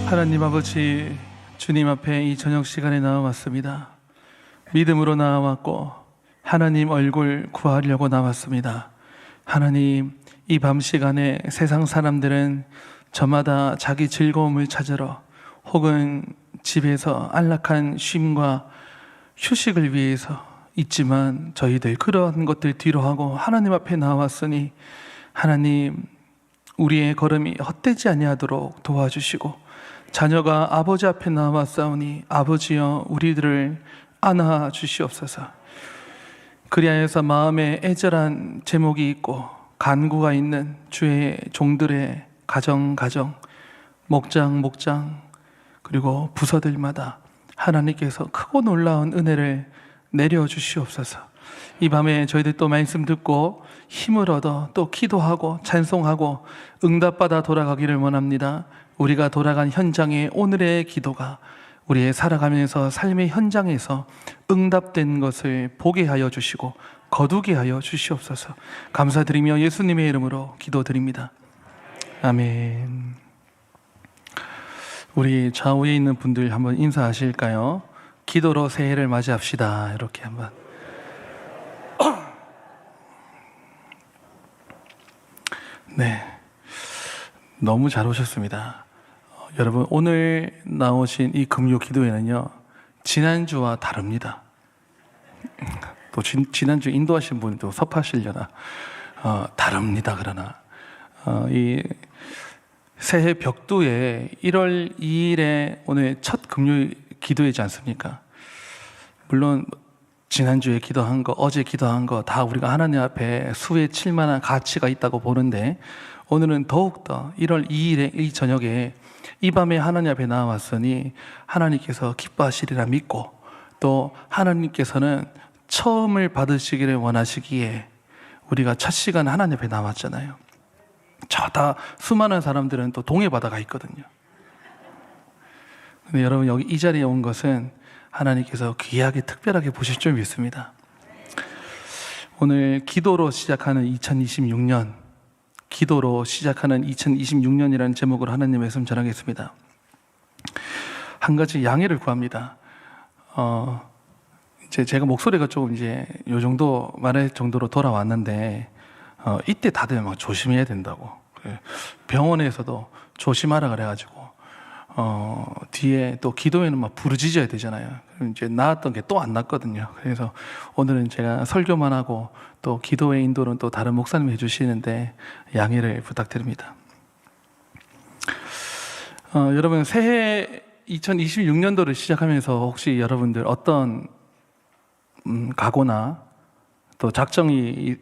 하나님 아버지, 주님 앞에 이 저녁 시간에 나와왔습니다. 믿음으로 나와왔고 하나님 얼굴 구하려고 나왔습니다. 하나님, 이 밤 시간에 세상 사람들은 저마다 자기 즐거움을 찾으러 혹은 집에서 안락한 쉼과 휴식을 위해서 있지만 저희들 그런 것들 뒤로 하고 하나님 앞에 나왔으니 하나님, 우리의 걸음이 헛되지 아니하도록 도와주시고 자녀가 아버지 앞에 나왔사오니 아버지여 우리들을 안아 주시옵소서. 그리하여서 마음에 애절한 제목이 있고 간구가 있는 주의 종들의 가정 목장 그리고 부서들마다 하나님께서 크고 놀라운 은혜를 내려주시옵소서. 이 밤에 저희들 또 말씀 듣고 힘을 얻어 또 기도하고 찬송하고 응답받아 돌아가기를 원합니다. 우리가 돌아간 현장의 오늘의 기도가 우리의 살아가면서 삶의 현장에서 응답된 것을 보게 하여 주시고 거두게 하여 주시옵소서. 감사드리며 예수님의 이름으로 기도드립니다. 아멘. 우리 좌우에 있는 분들 한번 인사하실까요? 기도로 새해를 맞이합시다. 이렇게 한번. 네, 너무 잘 오셨습니다. 여러분, 오늘 나오신 이 금요 기도회는요, 지난주와 다릅니다. 또 지난주 인도하신 분이 또 섭하시려나 다릅니다. 그러나 이 새해 벽두에 1월 2일에 오늘 첫 금요 기도회지 않습니까? 물론 지난주에 기도한 거, 어제 기도한 거 다 우리가 하나님 앞에 수에 칠 만한 가치가 있다고 보는데, 오늘은 더욱더 1월 2일에 이 저녁에 이 밤에 하나님 앞에 나왔으니 하나님께서 기뻐하시리라 믿고, 또 하나님께서는 처음을 받으시기를 원하시기에 우리가 첫 시간 하나님 앞에 나왔잖아요. 저 다 수많은 사람들은 또 동해바다가 있거든요. 근데 여러분, 여기 이 자리에 온 것은 하나님께서 귀하게 특별하게 보실 줄 믿습니다. 오늘 기도로 시작하는 2026년이라는 제목으로 하나님의 말씀 전하겠습니다. 한 가지 양해를 구합니다. 이제 제가 목소리가 조금 이제 요 정도 말할 정도로 돌아왔는데, 이때 다들 막 조심해야 된다고. 병원에서도 조심하라 그래가지고, 뒤에 또 기도회는 막 부르짖어야 되잖아요. 그럼 이제 나았던 게 또 안 났거든요. 그래서 오늘은 제가 설교만 하고 또 기도회 인도는 또 다른 목사님이 해주시는데 양해를 부탁드립니다. 여러분, 새해 2026년도를 시작하면서 혹시 여러분들 어떤 각오나 또 작정이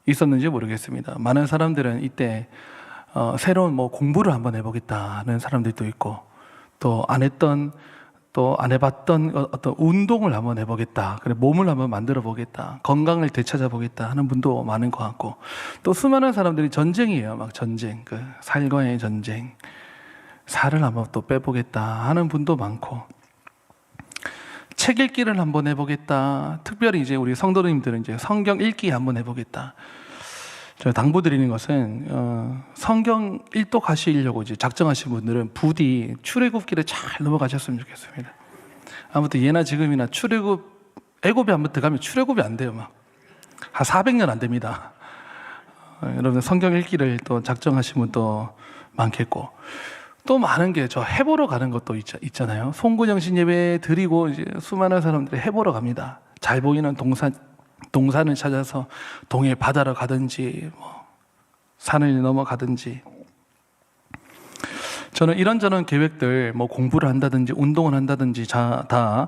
있었는지 모르겠습니다. 많은 사람들은 이때 새로운 공부를 한번 해보겠다는 사람들도 있고, 또 안 해봤던 어떤 운동을 한번 해보겠다, 그래 몸을 한번 만들어 보겠다, 건강을 되찾아보겠다 하는 분도 많은 것 같고, 또 수많은 사람들이 전쟁이에요. 막 전쟁, 살과의 전쟁, 살을 한번 또 빼보겠다 하는 분도 많고, 책 읽기를 한번 해보겠다, 특별히 이제 우리 성도님들은 이제 성경 읽기 한번 해보겠다. 제가 당부드리는 것은 성경 일독하시려고 이제 작정하신 분들은 부디 출애굽기를 잘 넘어가셨으면 좋겠습니다. 아무튼 예나 지금이나 애굽에 한번 들어가면 출애굽이 안 돼요. 막 한 400년 안 됩니다. 여러분, 성경 읽기를 또 작정하신 분도 많겠고, 또 많은 게 저 해보러 가는 것도 있잖아요. 송구정신 예배 드리고 이제 수많은 사람들이 해보러 갑니다. 잘 보이는 동산을 찾아서 동해 바다로 가든지 산을 넘어가든지. 저는 이런저런 계획들, 공부를 한다든지 운동을 한다든지 다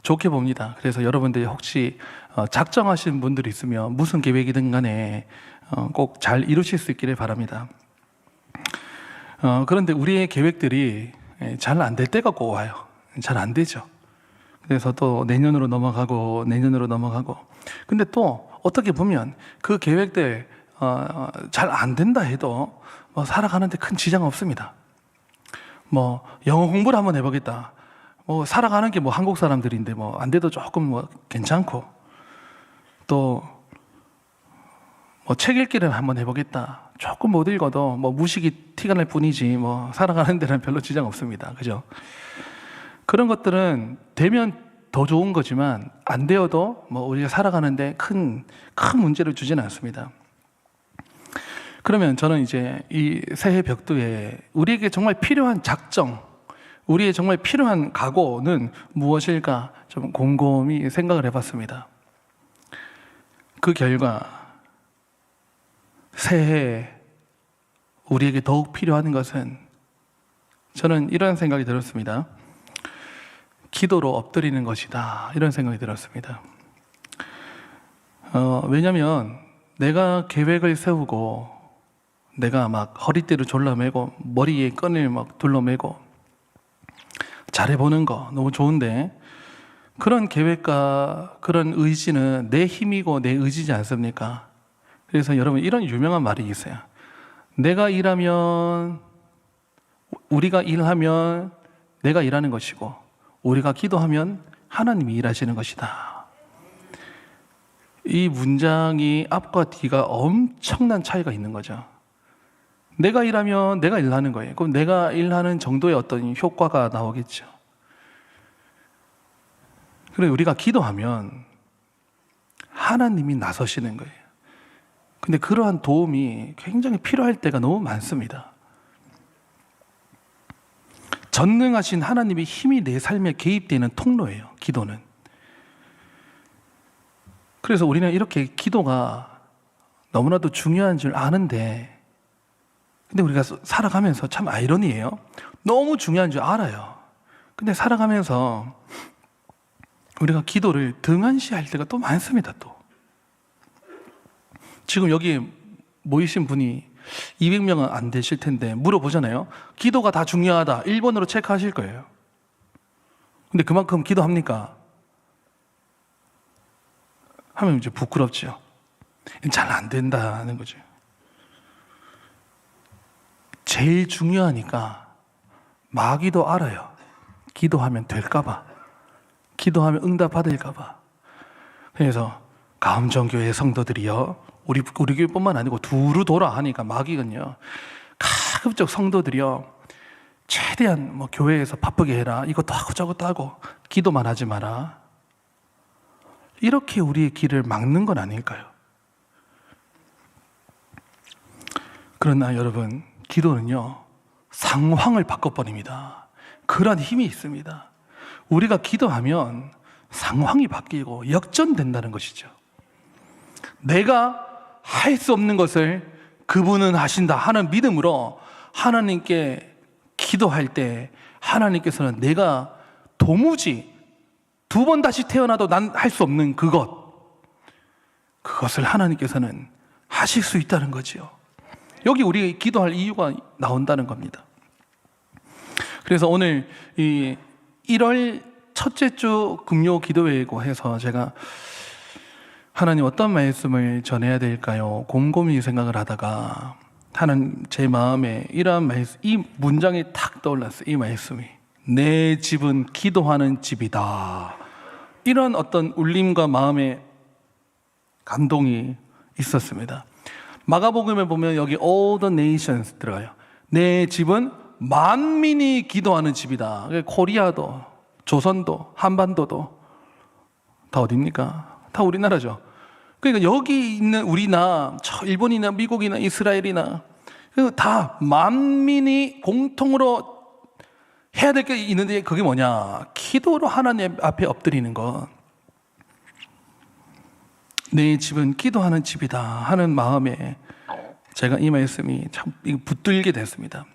좋게 봅니다. 그래서 여러분들이 혹시 작정하신 분들이 있으면 무슨 계획이든 간에 꼭 잘 이루실 수 있기를 바랍니다. 그런데 우리의 계획들이 잘 안 될 때가 꼭 와요. 잘 안 되죠. 그래서 또 내년으로 넘어가고 근데 또 어떻게 보면 그 계획들 잘 안 된다 해도 살아가는데 큰 지장 없습니다. 영어 공부를 한번 해보겠다, 살아가는 게 한국 사람들인데 안 돼도 조금 괜찮고, 또 책 읽기를 한번 해보겠다, 조금 못 읽어도 뭐 무식이 티가 날 뿐이지 뭐 살아가는 데는 별로 지장 없습니다. 그죠? 그런 것들은 되면 더 좋은 거지만 안 되어도 뭐 우리가 살아가는데 큰 문제를 주지는 않습니다. 그러면 저는 이제 이 새해 벽두에 우리에게 정말 필요한 작정, 우리의 정말 필요한 각오는 무엇일까 좀 곰곰이 생각을 해봤습니다. 그 결과 새해 우리에게 더욱 필요한 것은 저는 이런 생각이 들었습니다. 기도로 엎드리는 것이다. 이런 생각이 들었습니다. 왜냐하면 내가 계획을 세우고 내가 막 허리띠를 졸라매고 머리에 끈을 막 둘러매고 잘해보는 거 너무 좋은데 그런 계획과 그런 의지는 내 힘이고 내 의지지 않습니까? 그래서 여러분 이런 유명한 말이 있어요. 내가 일하면 우리가 일하면 내가 일하는 것이고 우리가 기도하면 하나님이 일하시는 것이다. 이 문장이 앞과 뒤가 엄청난 차이가 있는 거죠. 내가 일하면 내가 일하는 거예요. 그럼 내가 일하는 정도의 어떤 효과가 나오겠죠. 그리고 우리가 기도하면 하나님이 나서시는 거예요. 근데 그러한 도움이 굉장히 필요할 때가 너무 많습니다. 전능하신 하나님의 힘이 내 삶에 개입되는 통로예요, 기도는. 그래서 우리는 이렇게 기도가 너무나도 중요한 줄 아는데 근데 우리가 살아가면서 참 아이러니예요. 너무 중요한 줄 알아요. 근데 살아가면서 우리가 기도를 등한시할 때가 또 많습니다. 또 지금 여기 모이신 분이 200명은 안 되실 텐데 물어보잖아요. 기도가 다 중요하다 1번으로 체크하실 거예요. 근데 그만큼 기도합니까? 하면 이제 부끄럽죠. 잘 안 된다는 거죠. 제일 중요하니까 마귀도 알아요. 기도하면 될까봐, 기도하면 응답 받을까봐. 그래서 가음정교회 성도들이요, 우리 교회뿐만 아니고 두루 돌아 하니까 마귀는요, 가급적 성도들이요, 최대한 뭐 교회에서 바쁘게 해라, 이것도 하고 저것도 하고 기도만 하지 마라, 이렇게 우리의 길을 막는 건 아닐까요? 그러나 여러분, 기도는요 상황을 바꿔버립니다. 그런 힘이 있습니다. 우리가 기도하면 상황이 바뀌고 역전된다는 것이죠. 내가 할 수 없는 것을 그분은 하신다 하는 믿음으로 하나님께 기도할 때 하나님께서는 내가 도무지 2번 다시 태어나도 난 할 수 없는 그것을 하나님께서는 하실 수 있다는 거지요. 여기 우리 기도할 이유가 나온다는 겁니다. 그래서 오늘 이 1월 첫째 주 금요 기도회고 해서 제가 하나님 어떤 말씀을 전해야 될까요? 곰곰이 생각을 하다가 하나님 제 마음에 이러한 말씀, 이 문장이 탁 떠올랐어요. 이 말씀이 내 집은 기도하는 집이다. 이런 어떤 울림과 마음의 감동이 있었습니다. 마가복음에 보면 여기 all the nations 들어가요. 내 집은 만민이 기도하는 집이다. 코리아도, 조선도, 한반도도 다 어디입니까? 다 우리나라죠. 그러니까 여기 있는 우리나 일본이나 미국이나 이스라엘이나 다 만민이 공통으로 해야 될 게 있는데 그게 뭐냐? 기도로 하나님 앞에 엎드리는 것. 내 집은 기도하는 집이다 하는 마음에 제가 이 말씀이 참 붙들게 됐습니다.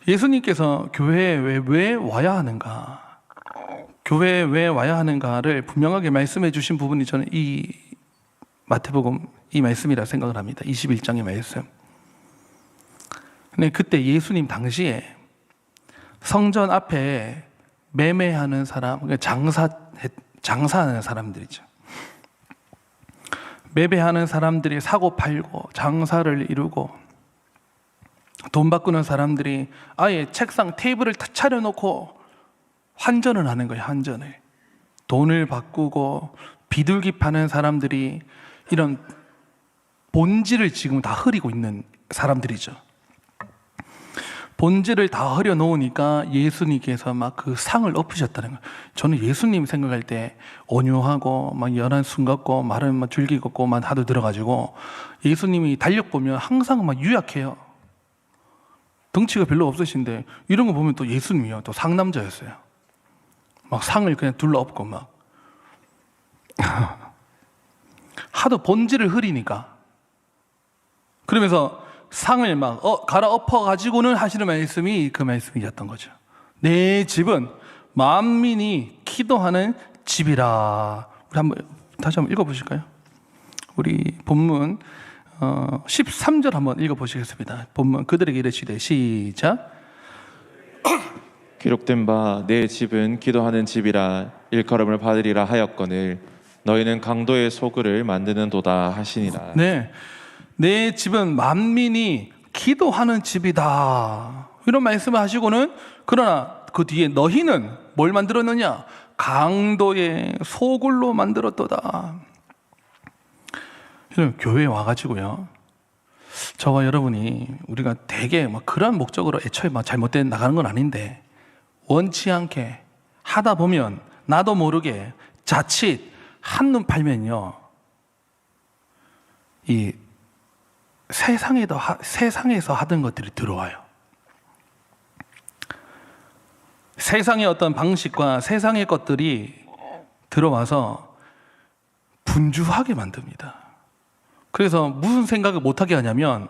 예수님께서 교회에 왜 와야 하는가, 교회에 왜 와야 하는가를 분명하게 말씀해 주신 부분이 저는 이 마태복음 이 말씀이라 생각을 합니다. 21장의 말씀. 근데 그때 예수님 당시에 성전 앞에 매매하는 사람, 장사하는 사람들이죠. 매매하는 사람들이 사고 팔고 장사를 이루고 돈 바꾸는 사람들이 아예 책상 테이블을 차려놓고 환전을 하는 거예요. 환전을. 돈을 바꾸고 비둘기 파는 사람들이 이런 본질을 지금 다 흐리고 있는 사람들이죠. 본질을 다 흐려 놓으니까 예수님께서 막 그 상을 엎으셨다는 거예요. 저는 예수님 생각할 때 온유하고 막 연한 숨 같고 말은 막 줄기 걷고만 하도 들어가지고 예수님이 달력 보면 항상 막 유약해요. 덩치가 별로 없으신데 이런 거 보면 또 예수님이요. 또 상남자였어요. 막 상을 그냥 둘러엎고 막 하도 본질을 흐리니까 그러면서 상을 막 갈아엎어 가지고는 하시는 말씀이 그 말씀이었던 거죠. 내 집은 만민이 기도하는 집이라. 우리 한번 다시 한번 읽어보실까요? 우리 본문 13절 한번 읽어보시겠습니다. 본문 그들에게 이르시되 시작. 기록된 바 내 집은 기도하는 집이라 일컬음을 받으리라 하였거늘 너희는 강도의 소굴을 만드는도다 하시니라. 네, 내 집은 만민이 기도하는 집이다 이런 말씀을 하시고는 그러나 그 뒤에 너희는 뭘 만들었느냐? 강도의 소굴로 만들었도다. 교회에 와가지고요, 저와 여러분이 우리가 되게 막 그런 목적으로 애초에 막 잘못돼 나가는 건 아닌데 원치 않게 하다 보면 나도 모르게 자칫 한눈 팔면요, 이 세상에서 하던 것들이 들어와요. 세상의 어떤 방식과 세상의 것들이 들어와서 분주하게 만듭니다. 그래서 무슨 생각을 못하게 하냐면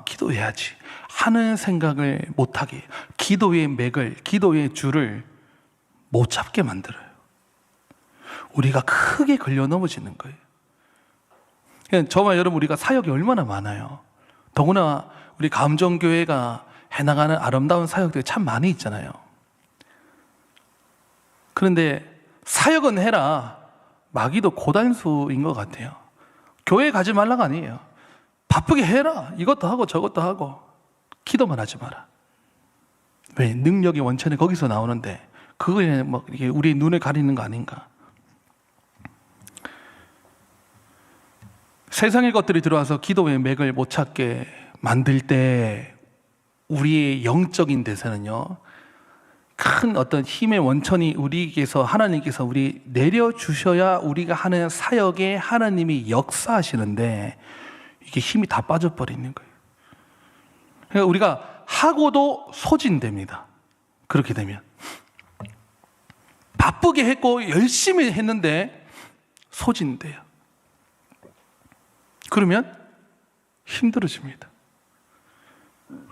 기도해야지 하는 생각을 못하게, 기도의 맥을, 기도의 줄을 못 잡게 만들어요. 우리가 크게 걸려 넘어지는 거예요. 저와 여러분, 우리가 사역이 얼마나 많아요. 더구나 우리 감정교회가 해나가는 아름다운 사역들이 참 많이 있잖아요. 그런데 사역은 해라, 마귀도 고단수인 것 같아요. 교회 가지 말라가 아니에요. 바쁘게 해라, 이것도 하고 저것도 하고 기도만 하지 마라. 왜? 능력의 원천이 거기서 나오는데 그거에 막 이게 우리 눈을 가리는 거 아닌가? 세상의 것들이 들어와서 기도의 맥을 못 찾게 만들 때 우리의 영적인 데서는요, 큰 어떤 힘의 원천이 우리에게서, 하나님께서 우리 내려주셔야 우리가 하는 사역에 하나님이 역사하시는데 이게 힘이 다 빠져버리는 거예요. 그러니까 우리가 하고도 소진됩니다. 그렇게 되면 바쁘게 했고 열심히 했는데 소진돼요. 그러면 힘들어집니다.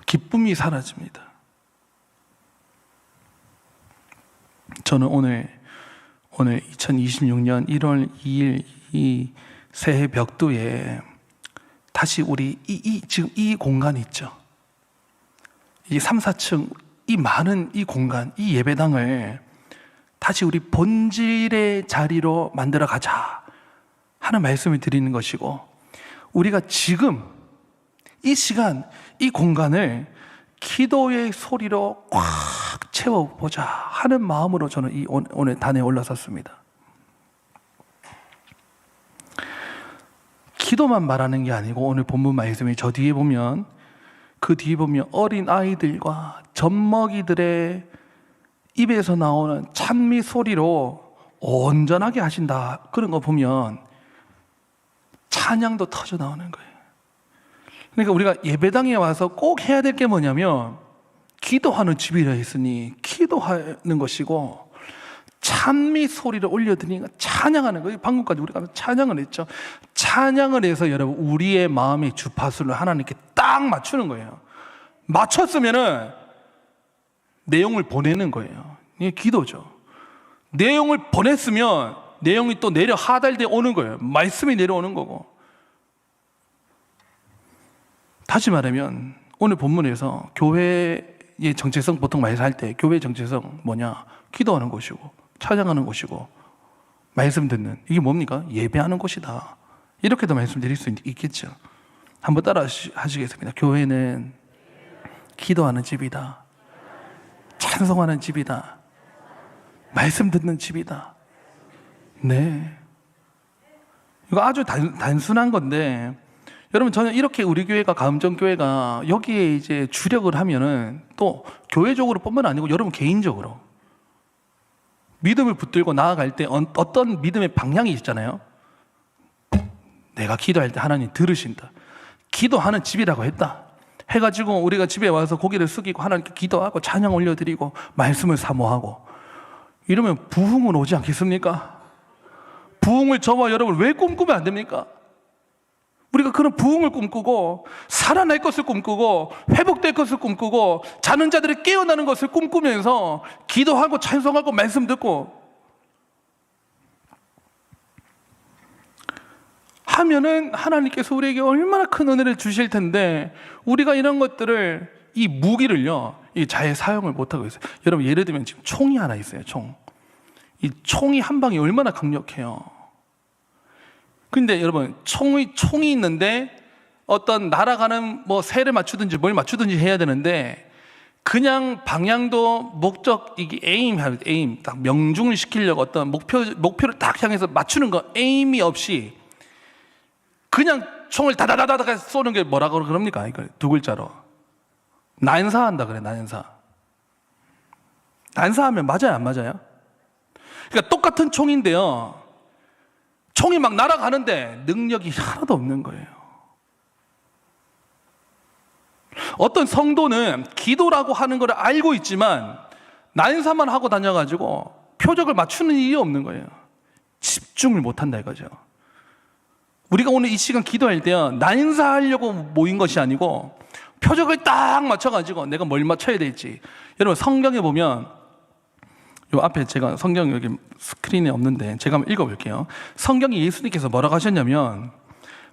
기쁨이 사라집니다. 저는 오늘 2026년 1월 2일 이 새해 벽두에 다시 우리 지금 이 공간 있죠. 이 3, 4층 이 많은 이 공간, 이 예배당을 다시 우리 본질의 자리로 만들어 가자 하는 말씀을 드리는 것이고, 우리가 지금 이 시간 이 공간을 기도의 소리로 꽉 채워보자 하는 마음으로 저는 오늘 단에 올라섰습니다. 기도만 말하는 게 아니고 오늘 본문 말씀이 저 뒤에 보면, 그 뒤에 보면 어린 아이들과 젖먹이들의 입에서 나오는 찬미 소리로 온전하게 하신다, 그런 거 보면 찬양도 터져 나오는 거예요. 그러니까 우리가 예배당에 와서 꼭 해야 될 게 뭐냐면 기도하는 집이라 했으니 기도하는 것이고, 찬미 소리를 올려드리니까 찬양하는 거예요. 방금까지 우리가 찬양을 했죠. 찬양을 해서 여러분 우리의 마음의 주파수를 하나님께 딱 맞추는 거예요. 맞췄으면은 내용을 보내는 거예요. 이게 기도죠. 내용을 보냈으면 내용이 또 내려 하달돼 오는 거예요. 말씀이 내려오는 거고. 다시 말하면 오늘 본문에서 교회의 정체성, 보통 말할 때 교회의 정체성 뭐냐? 기도하는 곳이고 찬양하는 곳이고 말씀 듣는, 이게 뭡니까? 예배하는 곳이다. 이렇게도 말씀드릴 수 있겠죠. 한번 따라 하시겠습니다. 교회는 기도하는 집이다, 찬송하는 집이다, 말씀 듣는 집이다. 네, 이거 아주 단순한 건데 여러분, 저는 이렇게 우리 교회가 가음정교회가 여기에 이제 주력을 하면은 또 교회적으로 뿐만 아니고 여러분 개인적으로 믿음을 붙들고 나아갈 때 어떤 믿음의 방향이 있잖아요. 내가 기도할 때 하나님 들으신다. 기도하는 집이라고 했다. 해가지고 우리가 집에 와서 고개를 숙이고 하나님께 기도하고 찬양 올려드리고 말씀을 사모하고 이러면 부흥은 오지 않겠습니까? 부흥을 저와 여러분 왜 꿈꾸면 안 됩니까? 우리가 그런 부흥을 꿈꾸고 살아날 것을 꿈꾸고 회복될 것을 꿈꾸고 자는 자들이 깨어나는 것을 꿈꾸면서 기도하고 찬송하고 말씀 듣고 하면은 하나님께서 우리에게 얼마나 큰 은혜를 주실 텐데 우리가 이런 것들을 이 무기를요 잘 사용을 못하고 있어요. 여러분 예를 들면 지금 총이 하나 있어요. 이 총이 한 방이 얼마나 강력해요. 근데 여러분 총이 있는데 어떤 날아가는 뭐 새를 맞추든지 뭘 맞추든지 해야 되는데 그냥 방향도 목적 이게 에임 딱 명중을 시키려고 어떤 목표를 딱 향해서 맞추는 거 에임이 없이 그냥 총을 다다다다다 쏘는 게 뭐라고 그럽니까? 이거 두 글자로 난사한다 그래. 난사하면 맞아요 안 맞아요? 그러니까 똑같은 총인데요 총이 막 날아가는데 능력이 하나도 없는 거예요. 어떤 성도는 기도라고 하는 걸 알고 있지만 난사만 하고 다녀가지고 표적을 맞추는 일이 없는 거예요. 집중을 못한다 이거죠. 우리가 오늘 이 시간 기도할 때요 난사하려고 모인 것이 아니고 표적을 딱 맞춰가지고 내가 뭘 맞춰야 될지. 여러분 성경에 보면 요 앞에 제가 성경 여기 스크린에 없는데 제가 한번 읽어볼게요. 성경에 예수님께서 뭐라고 하셨냐면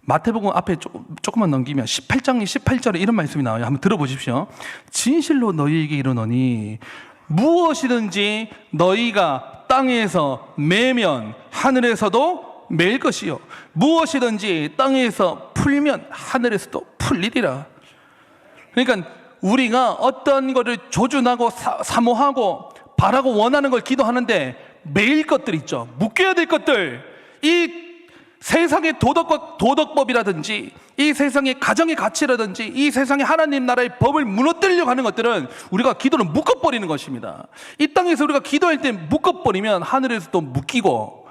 마태복음 앞에 조금만 넘기면 18장 18절에 이런 말씀이 나와요. 한번 들어보십시오. 진실로 너희에게 이르노니 무엇이든지 너희가 땅에서 매면 하늘에서도 매일 것이요 무엇이든지 땅에서 풀면 하늘에서도 풀리리라. 그러니까 우리가 어떤 거를 조준하고 사모하고 바라고 원하는 걸 기도하는데 매일 것들 있죠. 묶여야 될 것들. 이 세상의 도덕법이라든지 이 세상의 가정의 가치라든지 이 세상의 하나님 나라의 법을 무너뜨리려고 하는 것들은 우리가 기도를 묶어버리는 것입니다. 이 땅에서 우리가 기도할 때 묶어버리면 하늘에서도 묶이고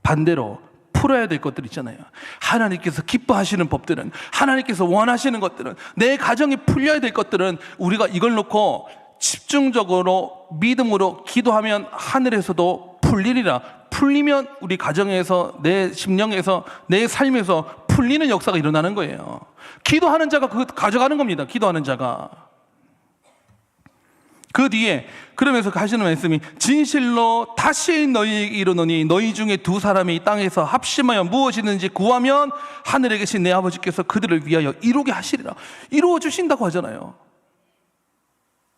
반대로 풀어야 될 것들 있잖아요. 하나님께서 기뻐하시는 법들은 하나님께서 원하시는 것들은 내 가정이 풀려야 될 것들은 우리가 이걸 놓고 집중적으로 믿음으로 기도하면 하늘에서도 풀리리라. 풀리면 우리 가정에서 내 심령에서 내 삶에서 풀리는 역사가 일어나는 거예요. 기도하는 자가 그거 가져가는 겁니다. 기도하는 자가. 그 뒤에 그러면서 하시는 말씀이 진실로 다시 너희에게 이르노니 너희 중에 두 사람이 이 땅에서 합심하여 무엇이든지 구하면 하늘에 계신 내 아버지께서 그들을 위하여 이루게 하시리라. 이루어 주신다고 하잖아요.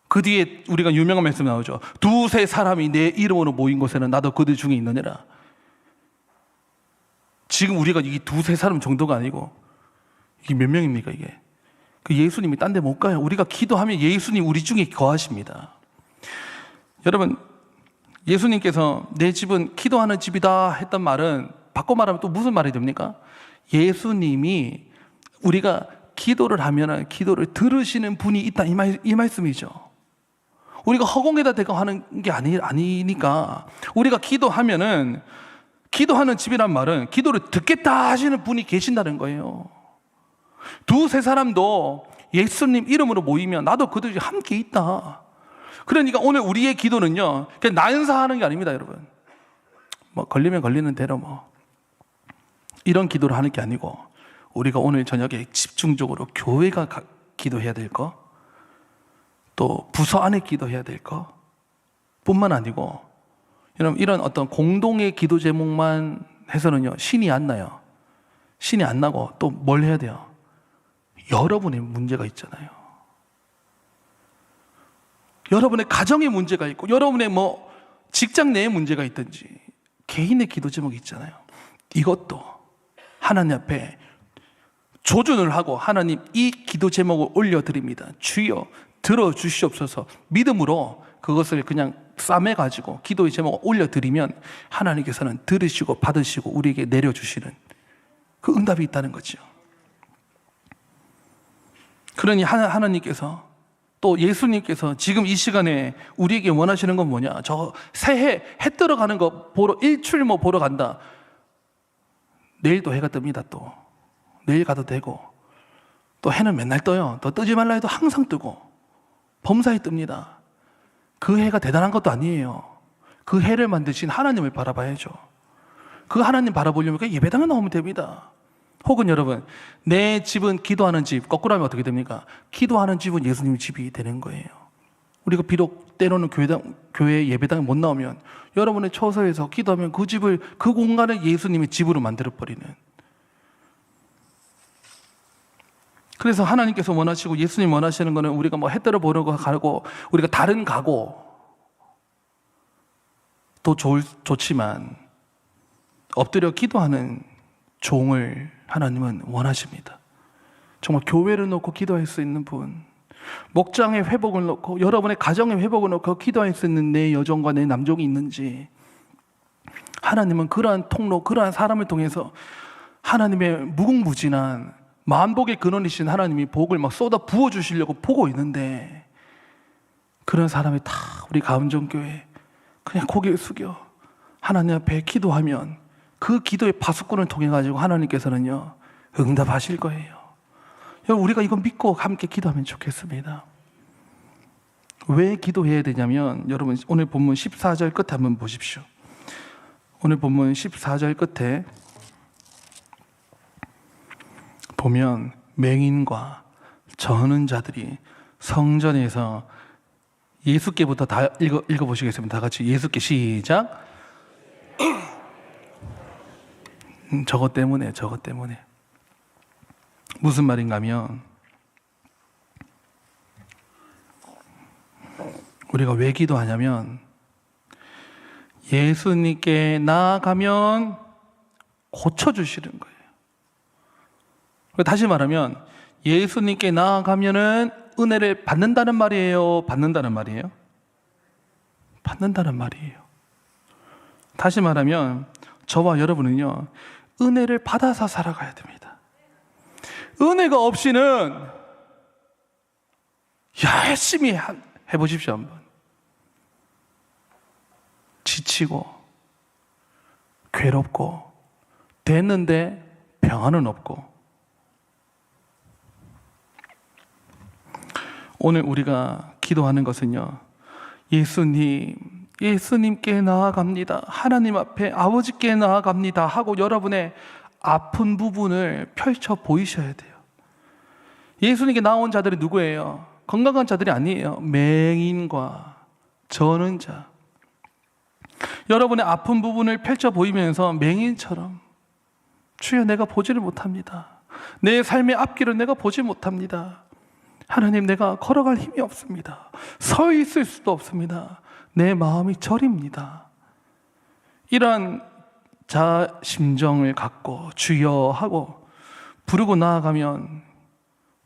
그 뒤에 우리가 유명한 말씀 나오죠. 두세 사람이 내 이름으로 모인 곳에는 나도 그들 중에 있느니라. 지금 우리가 이 두세 사람 정도가 아니고 이게 몇 명입니까 이게? 그 예수님이 딴 데 못 가요. 우리가 기도하면 예수님 우리 중에 거하십니다. 여러분 예수님께서 내 집은 기도하는 집이다 했던 말은 바꿔 말하면 또 무슨 말이 됩니까? 예수님이 우리가 기도를 하면 기도를 들으시는 분이 있다 이 말씀이죠. 우리가 허공에다 대고 하는 게 아니니까 우리가 기도하면은 기도하는 집이란 말은 기도를 듣겠다 하시는 분이 계신다는 거예요. 두세 사람도 예수님 이름으로 모이면 나도 그들이 함께 있다. 그러니까 오늘 우리의 기도는요 그냥 난사하는 게 아닙니다. 여러분 뭐 걸리면 걸리는 대로 뭐 이런 기도를 하는 게 아니고 우리가 오늘 저녁에 집중적으로 교회가 기도해야 될 거, 또 부서 안에 기도해야 될 거 뿐만 아니고 여러분 이런 어떤 공동의 기도 제목만 해서는요 신이 안 나요. 신이 안 나고 또 뭘 해야 돼요? 여러분의 문제가 있잖아요. 여러분의 가정에 문제가 있고 여러분의 뭐 직장 내에 문제가 있든지 개인의 기도 제목이 있잖아요. 이것도 하나님 앞에 조준을 하고 하나님 이 기도 제목을 올려드립니다. 주여 들어주시옵소서. 믿음으로 그것을 그냥 싸매가지고 기도의 제목을 올려드리면 하나님께서는 들으시고 받으시고 우리에게 내려주시는 그 응답이 있다는 거죠. 그러니 하나님께서 또 예수님께서 지금 이 시간에 우리에게 원하시는 건 뭐냐? 저 새해 해 들어가는 거 보러 일출 뭐 보러 간다. 내일도 해가 뜹니다. 또 내일 가도 되고 또 해는 맨날 떠요. 더 뜨지 말라 해도 항상 뜨고 범사에 뜹니다. 그 해가 대단한 것도 아니에요. 그 해를 만드신 하나님을 바라봐야죠. 그 하나님 바라보려면 예배당에 나오면 됩니다. 혹은 여러분, 내 집은 기도하는 집, 거꾸로 하면 어떻게 됩니까? 기도하는 집은 예수님 집이 되는 거예요. 우리가 비록 때로는 교회 예배당에 못 나오면 여러분의 처소에서 기도하면 그 집을, 그 공간을 예수님의 집으로 만들어버리는. 그래서 하나님께서 원하시고 예수님 원하시는 거는 우리가 뭐 해뜰어 보는 거 가고 우리가 다른 가고 또 좋지만 엎드려 기도하는 종을 하나님은 원하십니다. 정말 교회를 놓고 기도할 수 있는 분, 목장의 회복을 놓고 여러분의 가정의 회복을 놓고 기도할 수 있는 내 여종과 내 남종이 있는지, 하나님은 그러한 통로, 그러한 사람을 통해서 하나님의 무궁무진한 만복의 근원이신 하나님이 복을 막 쏟아 부어주시려고 보고 있는데, 그런 사람이 다 우리 가운정교회 그냥 고개를 숙여 하나님 앞에 기도하면 그 기도의 파수꾼을 통해 가지고 하나님께서는요 응답하실 거예요. 여러분, 우리가 이거 믿고 함께 기도하면 좋겠습니다. 왜 기도해야 되냐면, 여러분 오늘 본문 14절 끝에 한번 보십시오. 오늘 본문 14절 끝에 보면 맹인과 저는 자들이 성전에서 예수께부터 다 읽어보시겠습니다. 다 같이 예수께 시작. 저것 때문에 무슨 말인가 하면, 우리가 왜 기도하냐면 예수님께 나아가면 고쳐주시는 거예요. 다시 말하면 예수님께 나아가면은 은혜를 받는다는 말이에요? 받는다는 말이에요? 받는다는 말이에요. 다시 말하면 저와 여러분은요 은혜를 받아서 살아가야 됩니다. 은혜가 없이는 열심히 해보십시오. 한번 지치고 괴롭고 됐는데 평안은 없고. 오늘 우리가 기도하는 것은요, 예수님께 나아갑니다, 하나님 앞에 아버지께 나아갑니다 하고 여러분의 아픈 부분을 펼쳐 보이셔야 돼요. 예수님께 나온 자들이 누구예요? 건강한 자들이 아니에요. 맹인과 저는 자. 여러분의 아픈 부분을 펼쳐 보이면서 맹인처럼, 주여 내가 보지를 못합니다, 내 삶의 앞길을 내가 보지 못합니다, 하나님 내가 걸어갈 힘이 없습니다, 서 있을 수도 없습니다, 내 마음이 저립니다, 이러한 자 심정을 갖고 주여 하고 부르고 나아가면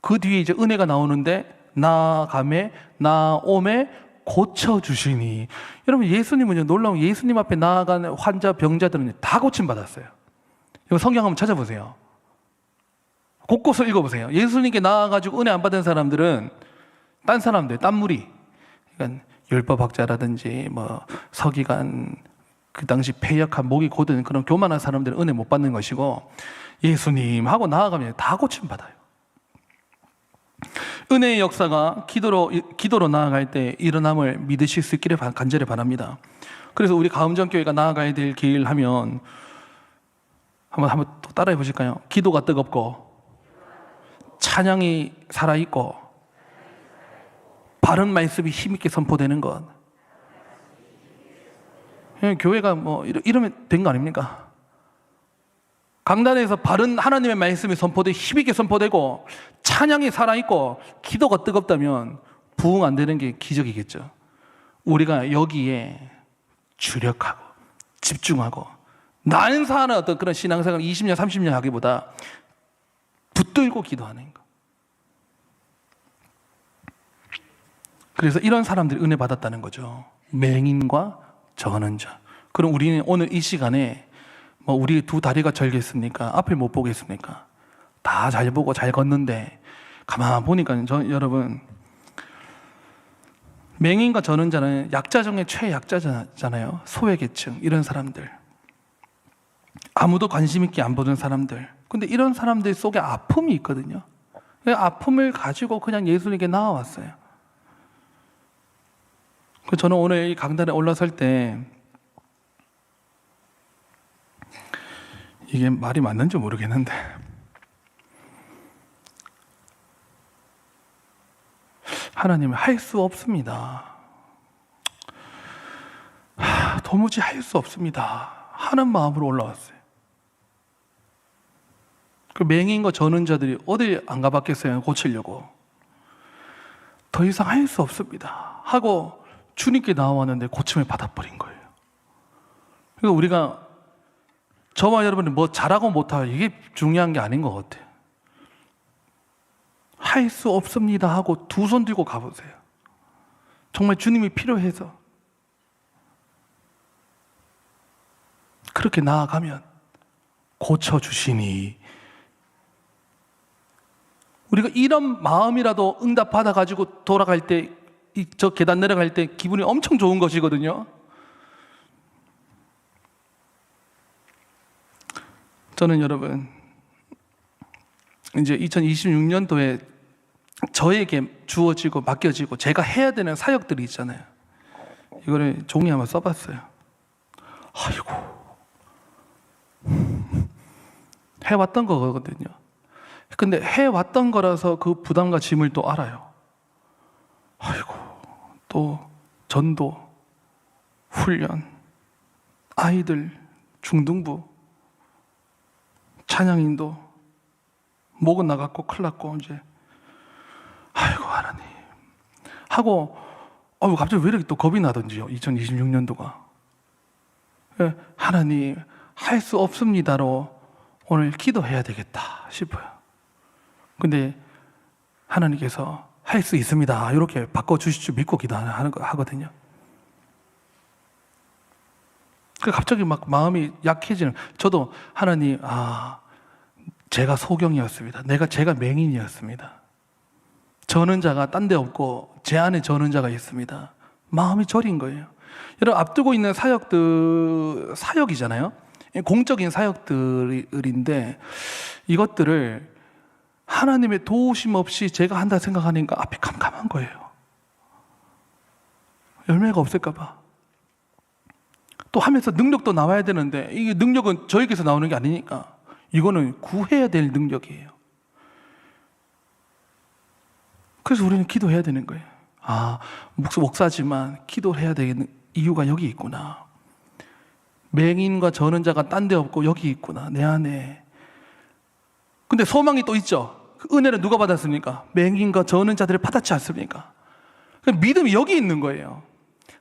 그 뒤에 이제 은혜가 나오는데, 나아감에 나옴에 고쳐주시니. 여러분, 예수님은요 놀라운, 예수님 앞에 나아가는 환자 병자들은 다 고침받았어요. 이거 성경 한번 찾아보세요. 곳곳을 읽어보세요. 예수님께 나아가지고 은혜 안 받은 사람들은 딴 사람들, 딴 무리, 그러니까 율법학자라든지 뭐 서기관, 그 당시 폐역한 목이 고든 그런 교만한 사람들은 은혜 못 받는 것이고, 예수님 하고 나아가면 다 고침받아요. 은혜의 역사가 기도로 나아갈 때 일어남을 믿으실 수 있기를 간절히 바랍니다. 그래서 우리 가음정교회가 나아가야 될 길 하면 한번 또 따라해 보실까요? 기도가 뜨겁고 찬양이 살아있고 바른 말씀이 힘있게 선포되는 것. 교회가 뭐 이러면 된 거 아닙니까? 강단에서 바른 하나님의 말씀이 힘있게 선포되고 찬양이 살아있고 기도가 뜨겁다면 부흥 안 되는 게 기적이겠죠. 우리가 여기에 주력하고 집중하고 나는 사는 어떤 그런 신앙생활 20년 30년 하기보다 붙들고 기도하는 거. 그래서 이런 사람들이 은혜 받았다는 거죠. 맹인과 저는 자. 그럼 우리는 오늘 이 시간에 뭐 우리 두 다리가 절겠습니까? 앞을 못 보겠습니까? 다 잘 보고 잘 걷는데 가만 보니까 여러분, 맹인과 전은자는 약자 중에 최약자잖아요. 소외계층, 이런 사람들, 아무도 관심 있게 안 보는 사람들. 근데 이런 사람들 속에 아픔이 있거든요. 그 아픔을 가지고 그냥 예수님께 나와왔어요. 저는 오늘 이 강단에 올라설 때 이게 말이 맞는지 모르겠는데, 하나님, 할 수 없습니다. 도무지 할 수 없습니다 하는 마음으로 올라왔어요. 그 맹인과 전은자들이 어디 안 가봤겠어요? 고치려고. 더 이상 할 수 없습니다 하고 주님께 나왔는데 고침을 받아버린 거예요. 그러니까 우리가, 저와 여러분이 뭐 잘하고 못하고 이게 중요한 게 아닌 것 같아요. 할 수 없습니다 하고 두 손 들고 가보세요. 정말 주님이 필요해서 그렇게 나아가면 고쳐주시니, 우리가 이런 마음이라도 응답받아가지고 돌아갈 때, 저 계단 내려갈 때 기분이 엄청 좋은 것이거든요. 저는 여러분, 이제 2026년도에 저에게 주어지고 맡겨지고 제가 해야 되는 사역들이 있잖아요. 이거를 종이에 한번 써봤어요. 아이고, 해왔던 거거든요. 근데 해왔던 거라서 그 부담과 짐을 또 알아요. 아이고, 또 전도, 훈련, 아이들, 중등부, 찬양인도, 목은 나갔고 큰일 났고, 이제 아이고 하나님 하고, 갑자기 왜 이렇게 또 겁이 나던지요. 2026년도가 하나님, 할 수 없습니다로 오늘 기도해야 되겠다 싶어요. 근데 하나님께서 할 수 있습니다 이렇게 바꿔주실 줄 믿고 기도하는 거 하거든요. 갑자기 막 마음이 약해지는, 저도 하나님, 제가 소경이었습니다. 제가 맹인이었습니다. 전은자가 딴 데 없고 제 안에 전은자가 있습니다. 마음이 저린 거예요. 여러분, 앞두고 있는 사역이잖아요. 공적인 사역들인데 이것들을 하나님의 도우심 없이 제가 한다 생각하니까 앞이 캄캄한 거예요. 열매가 없을까 봐. 또 하면서 능력도 나와야 되는데, 이 능력은 저에게서 나오는 게 아니니까 이거는 구해야 될 능력이에요. 그래서 우리는 기도해야 되는 거예요. 목사지만 기도를 해야 되는 이유가 여기 있구나. 맹인과 전은자가 딴 데 없고 여기 있구나, 내 안에. 근데 소망이 또 있죠. 그 은혜를 누가 받았습니까? 맹인과 전은자들을 받았지 않습니까? 믿음이 여기 있는 거예요.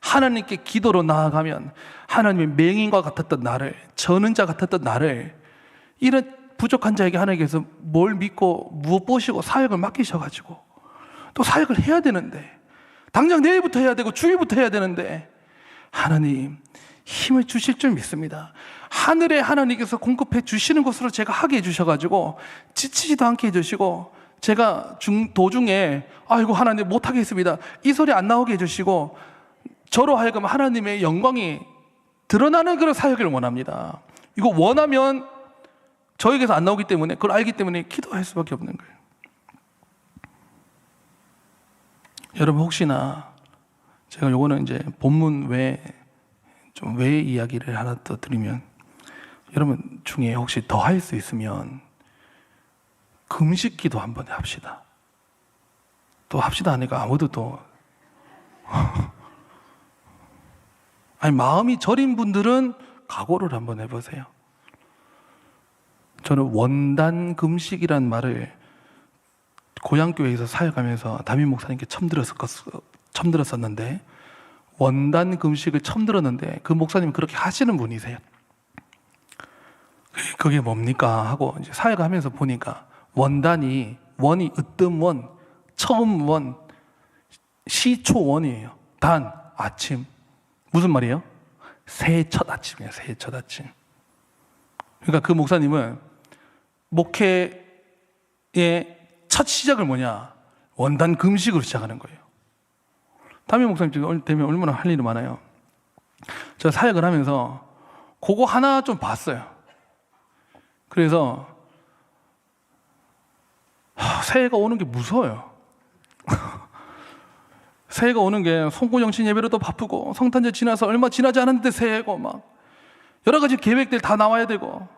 하나님께 기도로 나아가면 하나님의 맹인과 같았던 나를, 전은자 같았던 나를, 이런 부족한 자에게 하나님께서 뭘 믿고 무엇 보시고 사역을 맡기셔가지고 또 사역을 해야 되는데, 당장 내일부터 해야 되고 주일부터 해야 되는데, 하나님 힘을 주실 줄 믿습니다. 하늘에 하나님께서 공급해 주시는 것으로 제가 하게 해주셔가지고 지치지도 않게 해주시고, 제가 도중에 아이고 하나님 못하겠습니다 이 소리 안 나오게 해주시고, 저로 하여금 하나님의 영광이 드러나는 그런 사역을 원합니다. 이거 원하면 저에게서 안 나오기 때문에, 그걸 알기 때문에 기도할 수밖에 없는 거예요. 여러분, 혹시나 제가 요거는 이제 본문 외에 좀 외의 이야기를 하나 더 드리면, 여러분 중에 혹시 더 할 수 있으면 금식 기도 한번 합시다. 또 합시다 하니까 아무도 또 아니, 마음이 저린 분들은 각오를 한번 해보세요. 저는 원단 금식이란 말을 고향교회에서 사역하면서 담임 목사님께 처음 들었었는데, 원단 금식을 처음 들었는데 그 목사님이 그렇게 하시는 분이세요. 그게 뭡니까 하고 이제 사역하면서 보니까, 원단이, 원이 으뜸 원, 처음 원, 시초 원이에요. 단, 아침. 무슨 말이에요? 새해 첫 아침이에요. 새해 첫 아침. 그러니까 그 목사님은 목회의 첫 시작을 뭐냐? 원단 금식으로 시작하는 거예요. 담임 목사님 지금 되면 얼마나 할 일이 많아요. 저 사역을 하면서 그거 하나 좀 봤어요. 그래서 새해가 오는 게 무서워요. 새해가 오는 게 송구정신 예배로도 바쁘고 성탄절 지나서 얼마 지나지 않았는데 새해고 막 여러 가지 계획들 다 나와야 되고.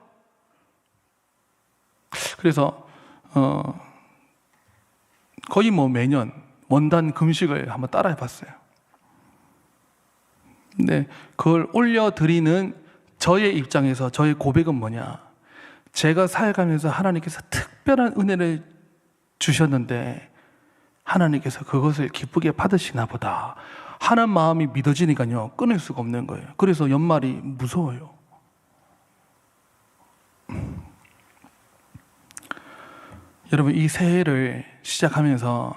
그래서 거의 뭐 매년 원단 금식을 한번 따라해 봤어요. 근데 그걸 올려드리는 저의 입장에서 저의 고백은 뭐냐? 제가 살아가면서 하나님께서 특별한 은혜를 주셨는데 하나님께서 그것을 기쁘게 받으시나 보다 하는 마음이 믿어지니까요, 끊을 수가 없는 거예요. 그래서 연말이 무서워요. 여러분, 이 새해를 시작하면서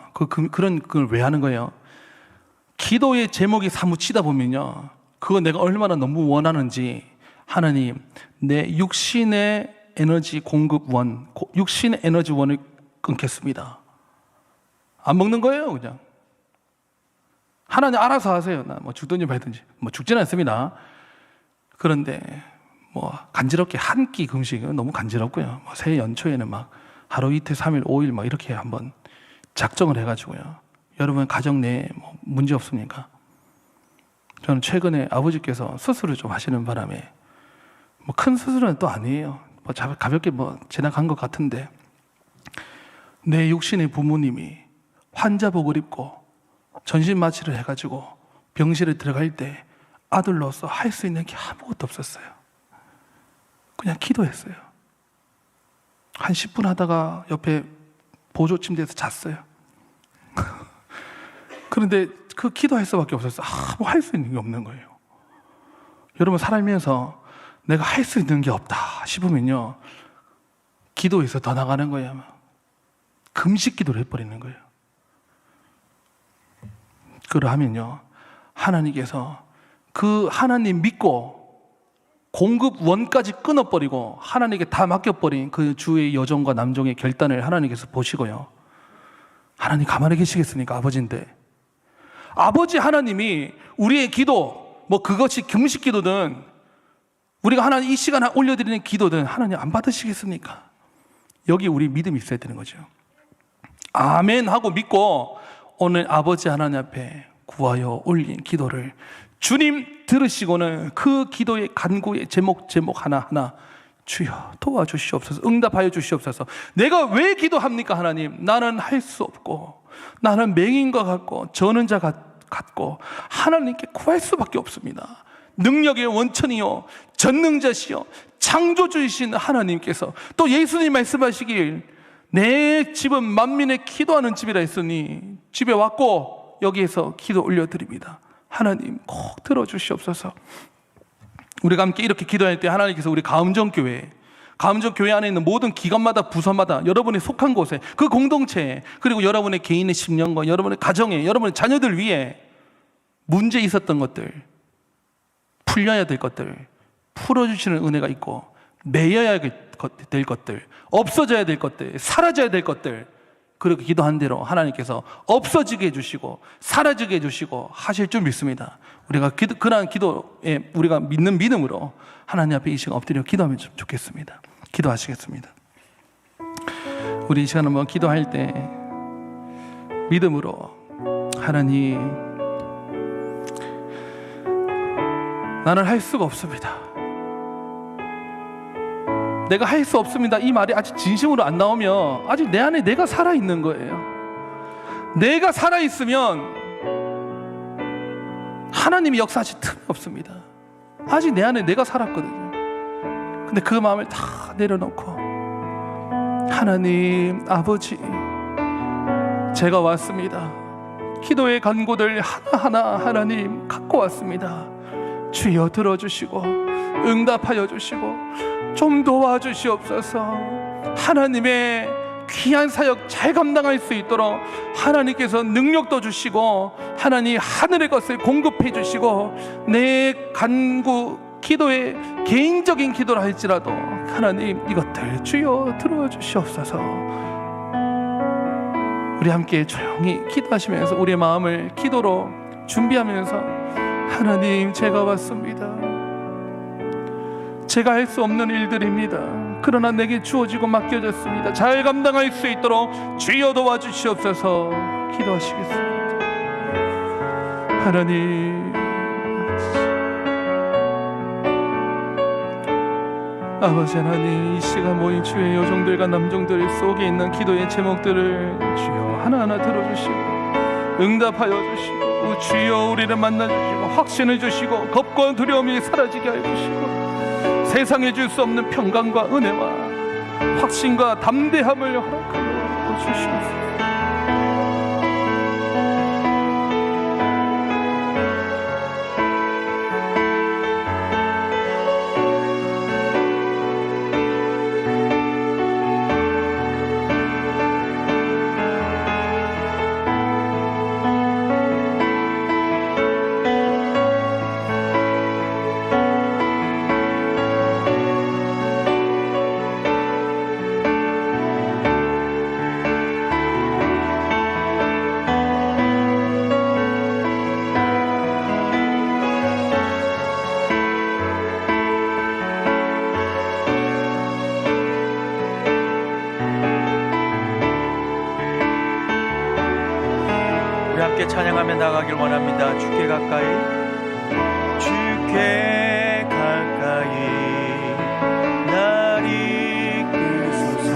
그런 걸 왜 하는 거예요? 기도의 제목이 사무치다 보면요, 그거 내가 얼마나 너무 원하는지, 하나님, 내 육신의 에너지 공급원, 육신의 에너지원을 끊겠습니다. 안 먹는 거예요, 그냥. 하나님 알아서 하세요. 나 뭐 죽든지 말든지. 뭐 죽지는 않습니다. 그런데 뭐 간지럽게 한 끼 금식은 너무 간지럽고요. 뭐 새해 연초에는 막 하루 이틀, 3일, 5일 막 이렇게 한번 작정을 해가지고요. 여러분 가정 내에 뭐 문제 없습니까? 저는 최근에 아버지께서 수술을 좀 하시는 바람에 뭐 큰 수술은 또 아니에요. 뭐 가볍게 뭐 지나간 것 같은데 내 육신의 부모님이 환자복을 입고 전신 마취를 해가지고 병실에 들어갈 때 아들로서 할 수 있는 게 아무것도 없었어요. 그냥 기도했어요. 한 10분 하다가 옆에 보조 침대에서 잤어요. 그런데 그 기도할 수밖에 없었어요. 뭐 할 수 있는 게 없는 거예요. 여러분, 살면서 내가 할 수 있는 게 없다 싶으면요, 기도에서 더 나가는 거예요. 금식 기도를 해버리는 거예요. 그러하면요, 하나님께서 그 하나님 믿고 공급원까지 끊어버리고 하나님께 다 맡겨버린 그 주의 여종과 남종의 결단을 하나님께서 보시고요, 하나님 가만히 계시겠습니까? 아버지인데. 아버지 하나님이 우리의 기도, 뭐 그것이 금식 기도든 우리가 하나님 이 시간 올려드리는 기도든 하나님 안 받으시겠습니까? 여기 우리 믿음이 있어야 되는 거죠. 아멘 하고 믿고 오늘 아버지 하나님 앞에 구하여 올린 기도를 주님 들으시고는 그 기도의 간구의 제목 하나하나 주여 도와주시옵소서, 응답하여 주시옵소서. 내가 왜 기도합니까? 하나님, 나는 할 수 없고 나는 맹인과 같고 저는 자 같고 하나님께 구할 수밖에 없습니다. 능력의 원천이요 전능자시요 창조주이신 하나님께서 또 예수님 말씀하시길 내 집은 만민의 기도하는 집이라 했으니 집에 왔고 여기에서 기도 올려드립니다. 하나님 꼭 들어주시옵소서. 우리가 함께 이렇게 기도할 때 하나님께서 우리 가음정교회 안에 있는 모든 기관마다 부서마다 여러분이 속한 곳에 그 공동체에 그리고 여러분의 개인의 심령과 여러분의 가정에 여러분의 자녀들 위해 문제 있었던 것들, 풀려야 될 것들 풀어주시는 은혜가 있고 매여야 될 것들, 없어져야 될 것들, 사라져야 될 것들, 그렇게 기도한 대로 하나님께서 없어지게 해주시고 사라지게 해주시고 하실 줄 믿습니다. 우리가 그러한 기도에 우리가 믿는 믿음으로 하나님 앞에 이 시간 엎드려 기도하면 좀 좋겠습니다. 기도하시겠습니다. 우리 이 시간 한번 기도할 때 믿음으로 하나님, 나는 할 수가 없습니다. 내가 할 수 없습니다. 이 말이 아직 진심으로 안 나오면 아직 내 안에 내가 살아있는 거예요. 내가 살아있으면 하나님이 역사하실 틈이 없습니다. 아직 내 안에 내가 살았거든요. 근데 그 마음을 다 내려놓고 하나님 아버지, 제가 왔습니다. 기도의 간구들 하나하나 하나님 갖고 왔습니다. 주여 들어주시고 응답하여 주시고 좀 도와주시옵소서. 하나님의 귀한 사역 잘 감당할 수 있도록 하나님께서 능력도 주시고 하나님 하늘의 것을 공급해 주시고 내 간구 기도에 개인적인 기도를 할지라도 하나님 이것들 주여 들어주시옵소서. 우리 함께 조용히 기도하시면서 우리의 마음을 기도로 준비하면서, 하나님, 제가 왔습니다. 제가 할 수 없는 일들입니다. 그러나 내게 주어지고 맡겨졌습니다. 잘 감당할 수 있도록 주여 도와주시옵소서. 기도하시겠습니다. 하나님, 아버지 하나님, 이 시간 모인 주의 여종들과 남종들 속에 있는 기도의 제목들을 주여 하나하나 들어주시고 응답하여 주시고, 주여 우리를 만나주시고 확신을 주시고 겁과 두려움이 사라지게 해주시고 세상에 줄 수 없는 평강과 은혜와 확신과 담대함을 허락하여 주시옵소서. 함께 찬양하며 나가길 원합니다. 주께 가까이, 주께 가까이 날 이끄소서.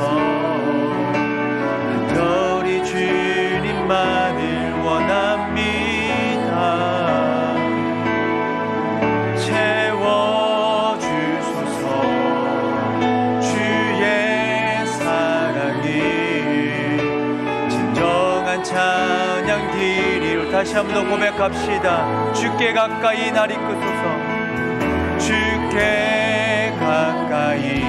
간절히 주님만을 원합니다. 채워주소서. 주의 사랑이 진정한 찬양 드리오. 다시 한번 더 고백합시다. 주께 가까이 날 이끄소서. 주께 가까이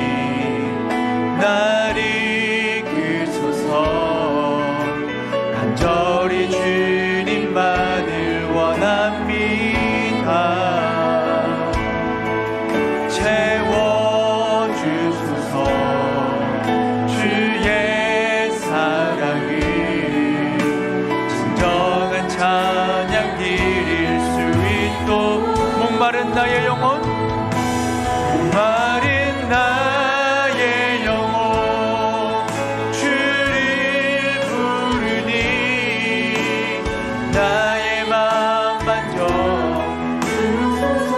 날 이끄소서. 간절히 주님만을 원합니다. 채워주소서. 주의 사랑이 진정한 찬양 드릴 수 있도록. 목마른 나의 영혼, 목마른 나의 영혼, 주를 부르니 나의 맘 만져 주소서.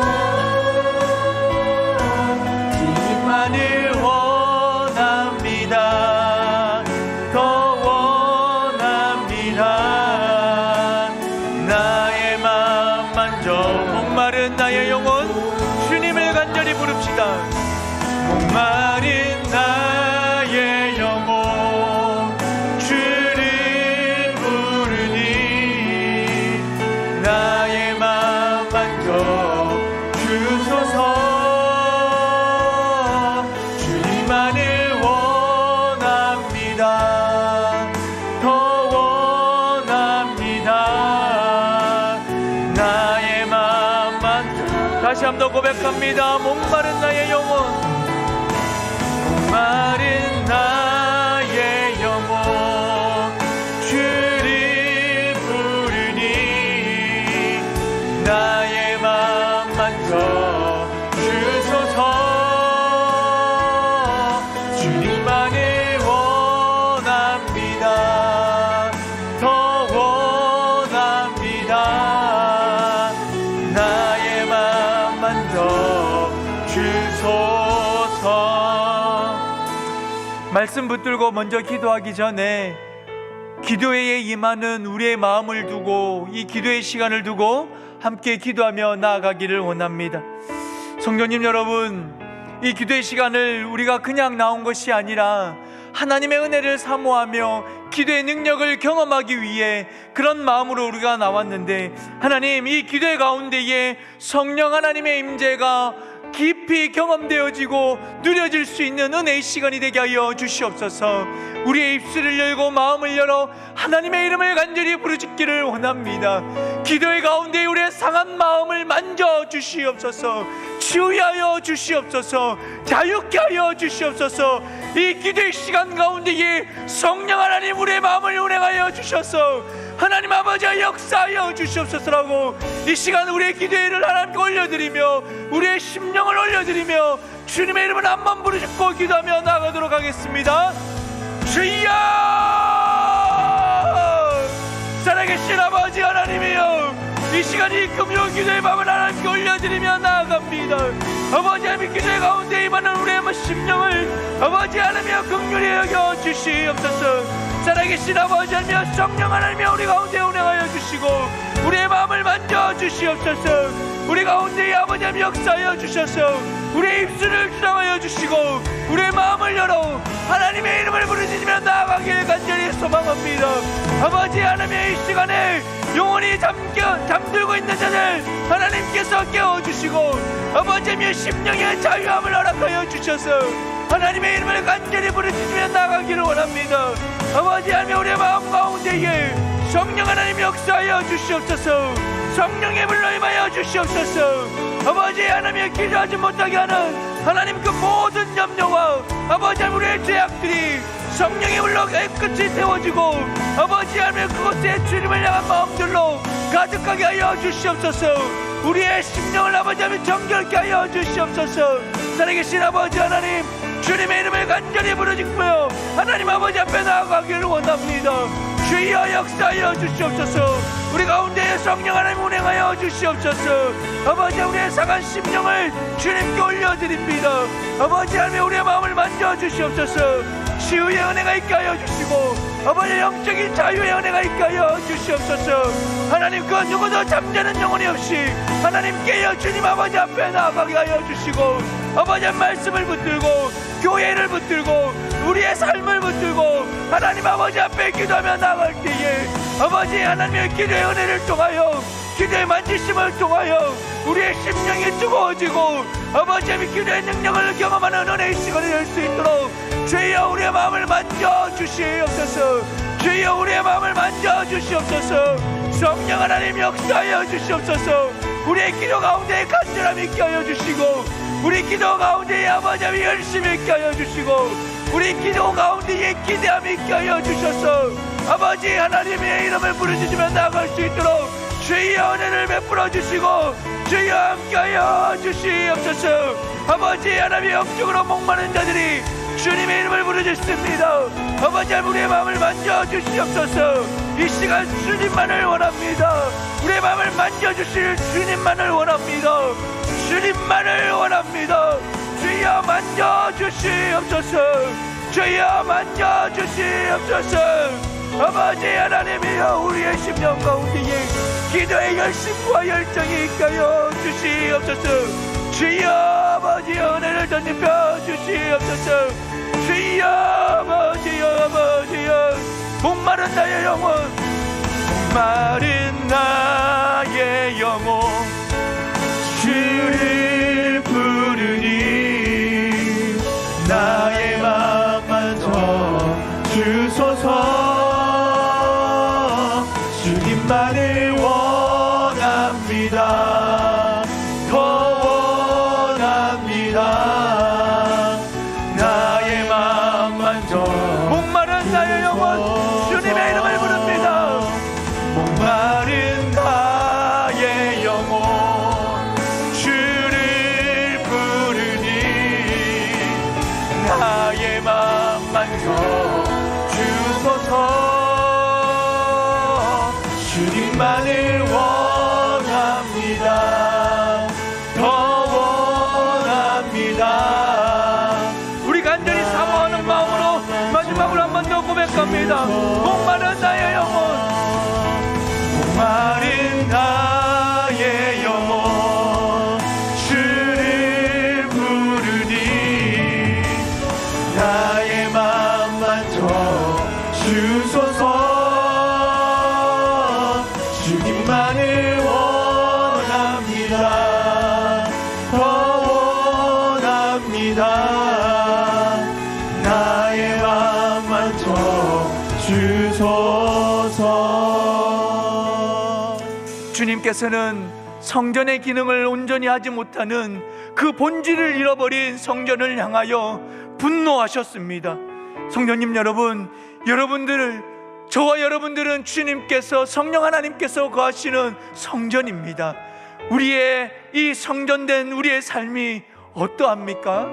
주님만을 원합니다. 더 원합니다. 나의 맘 만져. 목마른 나의 영혼, 주님을 간절히 부릅시다. 목마른 나의 영혼, 주를 부르니 나의 맘 만져 주소서. 주님만을 원합니다. 더 원합니다. 나의 맘 만져. 다시 한번 더 고백합니다. 목마른 나의 영혼, 목마른 나의 영혼, 주를 부르니 나의 맘 만져 주소서. 주님만을 원합니다. 더 원합니다. 나의 맘 만져 주소서. 말씀 붙들고 먼저 기도하기 전에 기도회에 임하는 우리의 마음을 두고, 이 기도의 시간을 두고 함께 기도하며 나아가기를 원합니다. 성도님 여러분, 이 기도의 시간을 우리가 그냥 나온 것이 아니라 하나님의 은혜를 사모하며 기도의 능력을 경험하기 위해 그런 마음으로 우리가 나왔는데, 하나님, 이 기도의 가운데에 성령 하나님의 임재가 깊이 경험되어지고 누려질 수 있는 은혜의 시간이 되게 하여 주시옵소서. 우리의 입술을 열고 마음을 열어 하나님의 이름을 간절히 부르짖기를 원합니다. 기도의 가운데 우리의 상한 마음을 만져 주시옵소서. 치유하여 주시옵소서. 자유케 하여 주시옵소서. 이 기도의 시간 가운데에 성령 하나님 우리의 마음을 운행하여 주셔서 하나님 아버지가 역사하여 주시옵소서라고 이 시간 우리의 기도를 하나님께 올려드리며 우리의 심령을 올려드리며 주님의 이름을 한 번 부르짖고 기도하며 나가도록 하겠습니다. 주여! 살아계신 아버지 하나님이여, 이 시간 이 금요 기도의 밤을 하나님께 올려드리며 나아갑니다. 아버지 하나님 기도의 가운데 임하는 우리의 심령을 아버지 하나님이여 긍휼히 여겨 주시옵소서. 살아계신 아버지 하나님이여 성령 하나님이여 우리 가운데 운행하여 주시고 우리의 마음을 만져 주시옵소서. 우리 가운데 아버지 하나님 역사하여 주셔서 우리의 입술을 주장하여 주시고 우리의 마음을 열어 하나님의 이름을 부르짖으며 나아가길 간절히 소망합니다. 아버지 하나님의 이 시간에 영원히 잠들고 있는 자들 하나님께서 깨워주시고 아버지 하나님의 심령의 자유함을 허락하여 주셔서 하나님의 이름을 간절히 부르짖으며 나아가기를 원합니다. 아버지 하나님 우리의 마음 가운데에 성령 하나님 역사하여 주시옵소서. 성령의 불로 임하여 주시옵소서. 아버지 하나님의 기도하지 못하게 하는 하나님 그 모든 염려와 아버지 하나님 우리의 죄악들이 성령의 불로 깨끗이 태워지고 아버지 하나님 그곳에 주님을 향한 마음들로 가득하게 하여 주시옵소서. 우리의 심령을 아버지 하나님 정결케 하여 주시옵소서. 살아계신 아버지 하나님 주님의 이름을 간절히 부르짖고요 하나님 아버지 앞에 나아가기를 원합니다. 주여 역사하여 주시옵소서. 우리 가운데 성령 하나님 운행하여 주시옵소서. 아버지 우리의 상한 심령을 주님께 올려드립니다. 아버지 하나님 우리의 마음을 만져주시옵소서. 치유의 은혜가 있게 하여 주시고 아버지 영적인 자유의 은혜가 있게 하여 주시옵소서. 하나님 그 누구도 잠자는 영혼이 없이 하나님 깨어 주님 아버지 앞에 나아가게 하여 주시고 아버지의 말씀을 붙들고 교회를 붙들고 우리의 삶을 붙들고 하나님 아버지 앞에 기도하며 나아갈 때에 아버지 하나님의 기도의 은혜를 통하여 기도의 만지심을 통하여 우리의 심령이 뜨거워지고 아버지 하나님의 기도의 능력을 경험하는 은혜의 시간이 될 수 있도록 주여 우리의 마음을 만져주시옵소서. 주여 우리의 마음을 만져주시옵소서. 성령 하나님 역사하여 주시옵소서. 우리의 기도 가운데 간절함이 있게 하여 주시고 우리 기도 가운데에 아버지 하나님 열심히 있게 하여 주시고 우리 기도 가운데에 기대함이 있게 하여 주셔서 아버지 하나님의 이름을 부르짖으며 나아갈 수 있도록 주의 은혜를 베풀어 주시고 주여 함께하여 주시옵소서. 아버지 하나님의 영적으로 목마른 자들이 주님의 이름을 부르짖습니다. 아버지 하나님 우리의 마음을 만져주시옵소서. 이 시간 주님만을 원합니다. 우리의 마음을 만져주실 주님만을 원합니다. 주님만을 원합니다. 주여 만져주시옵소서. 주여 만져주시옵소서. 아버지 하나님이여 우리의 심령 가운데에 기도의 열심과 열정이 있게 하여 주시옵소서. 주여 아버지의 은혜를 덧입혀 주시옵소서. 주여 아버지여 목마른 나의 영혼 목마른 나의 영혼 주를 부르니 나의 맘만 더 주소서. 주님만을 원합니다. 더 원합니다. 나의 맘만 더 목마른 나의 영혼 주님의 이름을 부릅니다. 목마른 나의 영혼 주를 부르니 나의 맘만 더 주소서. 주님만을 원합니다. 더 원합니다. 우리 간절히 사모하는 마음으로 마지막으로 한 번 더 고백합니다. 목마른 나의 영혼 목마른 나의 영혼 주를 부르니 나의 맘만 더 주소서. 주님만을 원합니다. 더 원합니다. 나의 맘만 더 주소서. 주님께서는 성전의 기능을 온전히 하지 못하는 그 본질을 잃어버린 성전을 향하여 분노하셨습니다. 성도님 여러분, 저와 여러분들은 주님께서, 성령 하나님께서 거하시는 성전입니다. 우리의 이 성전된 우리의 삶이 어떠합니까?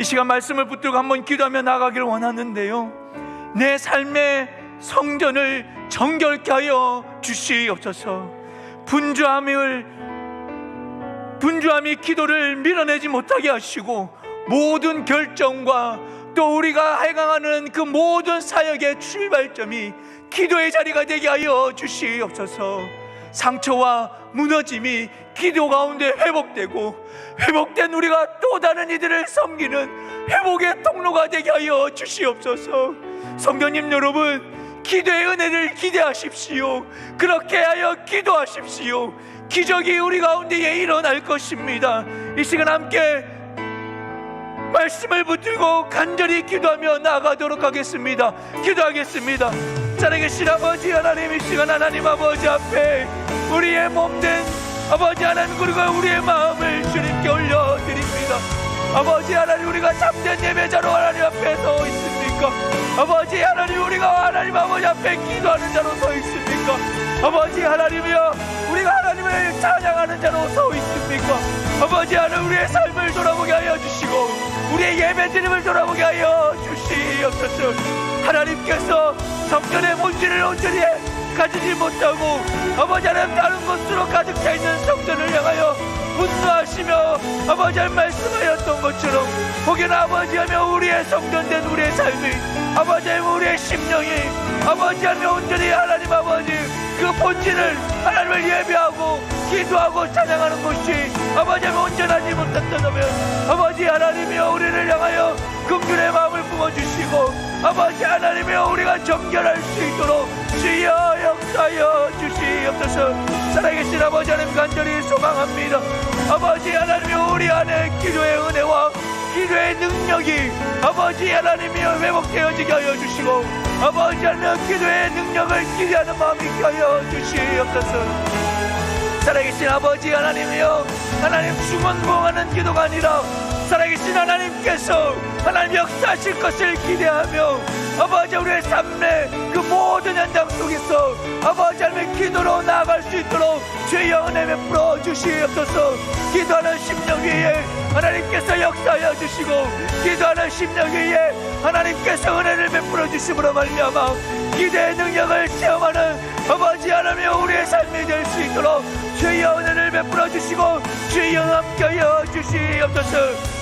이 시간 말씀을 붙들고 한번 기도하며 나가기를 원하는데요, 내 삶의 성전을 정결케 하여 주시옵소서. 분주함이 기도를 밀어내지 못하게 하시고, 모든 결정과 또 우리가 행하는 그 모든 사역의 출발점이 기도의 자리가 되게 하여 주시옵소서. 상처와 무너짐이 기도 가운데 회복된 우리가 또 다른 이들을 섬기는 회복의 통로가 되게 하여 주시옵소서. 성도님 여러분, 기도의 은혜를 기대하십시오. 그렇게 하여 기도하십시오. 기적이 우리 가운데에 일어날 것입니다. 이 시간 함께 말씀을 붙들고 간절히 기도하며 나아가도록 하겠습니다. 기도하겠습니다. 살아계신 아버지 하나님, 이 시간 하나님 아버지 앞에 우리의 몸된 아버지 하나님, 그리고 우리의 마음을 주님께 올려드립니다. 아버지 하나님, 우리가 참된 예배자로 하나님 앞에 서 있습니까? 아버지 하나님, 우리가 하나님 아버지 앞에 기도하는 자로 서 있습니까? 아버지 하나님이여, 우리가 하나님을 찬양하는 자로 서 있습니까? 아버지 하나님, 우리의 삶을 돌아보게 하여 주시고 우리의 예배드림을 돌아보게 하여 주시옵소서. 하나님께서 성전의 본질을 온전히 가지지 못하고 아버지 하나님, 다른 곳으로 가득 차 있는 성전을 향하여 분노하시며 아버지 하나님 말씀하였던 것처럼, 혹여나 아버지 하며 우리의 성전된 우리의 삶이, 아버지 하나님 우리의 심령이 아버지 하며 온전히 하나님 아버지 그 본질을 하나님을 예배하고 기도하고 찬양하는 것이 아버지 하며 온전하지 못한다면, 아버지 하나님이여, 우리를 향하여 긍휼의 마음을 부어주시고 아버지 하나님이여, 우리가 정결할 수 있도록 주여 역사하여 주시옵소서. 살아계신 아버지 하나님, 간절히 소망합니다. 아버지 하나님이여, 우리 안에 기도의 은혜와 기도의 능력이 아버지 하나님이여 회복되어지게 하여 주시고, 아버지 하나님 기도의 능력을 기대하는 마음이 있게 하여 주시옵소서. 살아계신 아버지 하나님이여, 하나님 중언부언하는 기도가 아니라 살아계신 하나님께서 하나님 역사하실 것을 기대하며 아버지 우리의 삶의 그 모든 현장 속에서 아버지 하나님의 기도로 나아갈 수 있도록 주의 은혜 베풀어 주시옵소서. 기도하는 심령 위에 하나님께서 역사하여 주시고, 기도하는 심령 위에 하나님께서 은혜를 베풀어 주심으로 말미암아 기도의 능력을 체험하는 아버지 하나님의 우리의 삶이 될 수 있도록 주의 은혜를 베풀어 주시고 주의 함께하여 주시옵소서.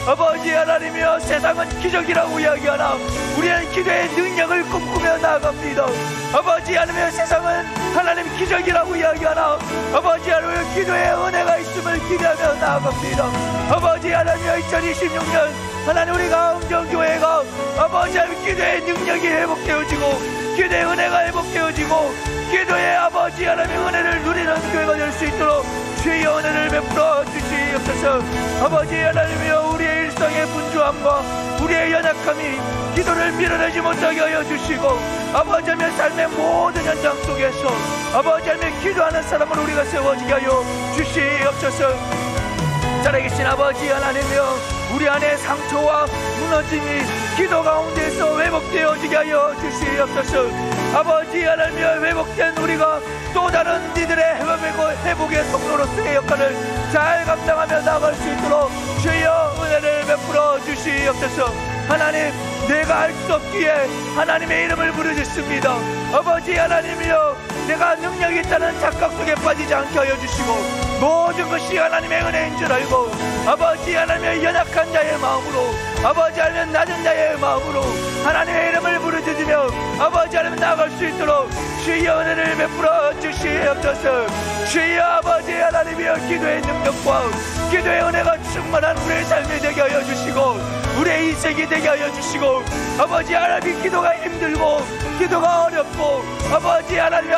아버지 하나님이여, 세상은 기적이라고 이야기하나 우리는 기도의 능력을 꿈꾸며 나아갑니다. 아버지 하나님이여, 세상은 하나님 기적이라고 이야기하나 아버지 하나님이여, 기도의 은혜가 있음을 기대하며 나아갑니다. 아버지 하나님이여, 2026년 하나님 우리가 응정교회가 아버지 하나님 기도의 능력이 회복되어지고 기도의 은혜가 회복되어지고 기도의 아버지 하나님의 은혜를 누리는 교회가 될 수 있도록 주의 은혜를 베풀어 주시옵소서. 아버지 하나님이여, 우리의 일상의 분주함과 우리의 연약함이 기도를 밀어내지 못하게 하여 주시고, 아버지 하나님의 삶의 모든 현장 속에서 아버지 하나님의 기도하는 사람을 우리가 세워지게 하여 주시옵소서. 살아계신 아버지 하나님이여, 우리 안에 상처와 무너짐이 기도 가운데서 회복되어지게 하여 주시옵소서. 아버지 하나님이여, 회복된 우리가 또 다른 이들의 회복의 통로로서의 역할을 잘 감당하며 나아갈 수 있도록 주여 은혜를 베풀어 주시옵소서. 하나님, 내가 할 수 없기에 하나님의 이름을 부르짖습니다. 아버지 하나님이여, 내가 능력이 있다는 착각 속에 빠지지 않게 하여 주시고 모든 것이 하나님의 은혜인 줄 알고 아버지 하나님의 연약한 자의 마음으로 아버지 하나님 낮은 자의 마음으로 하나님의 이름을 부르짖으며 아버지 하나님 나아갈 수 있도록 주의 은혜를 베풀어 주시옵소서. 주의 아버지 하나님이여, 기도의 능력과 기도의 은혜가 충만한 우리의 삶이 되게 하여 주시고 우리의 인생이 되게 하여 주시고, 아버지 하나님 기도가 힘들고 기도가 어렵고 아버지 하나님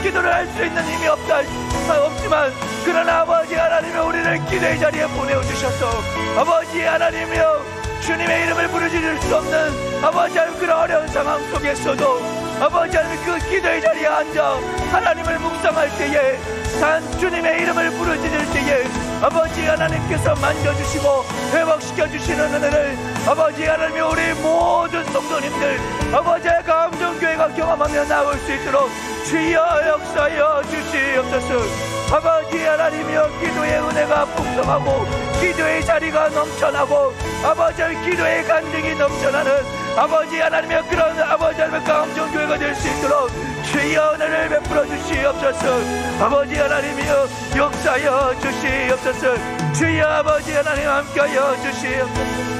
기도를 할 수 있는 힘이 없지만 그러나 아버지 하나님이 우리를 기도의 자리에 보내주셔서 아버지 하나님이여, 주님의 이름을 부르짖을 수 없는 아버지 하나님 그런 어려운 상황 속에서도 아버지 하나님 그 기도의 자리에 앉아 하나님을 묵상할 때에 산 주님의 이름을 부르짖을 때에 아버지 하나님께서 만져주시고 회복시켜 주시는 은혜를 아버지 하나님 우리 모든 성도님들 아버지의 감정교회가 경험하며 나올 수 있도록 주여 역사여 주시옵소서. 아버지 하나님이여 기도의 은혜가 풍성하고 기도의 자리가 넘쳐나고 아버지 기도의 간증이 넘쳐나는 아버지 하나님의 그런 아버지 하나님의 감정교회가 될 수 있도록 주여 은혜를 베풀어 주시옵소서. 아버지 하나님이여 역사여 주시옵소서. 주여 아버지 하나님 함께하여 주시옵소서.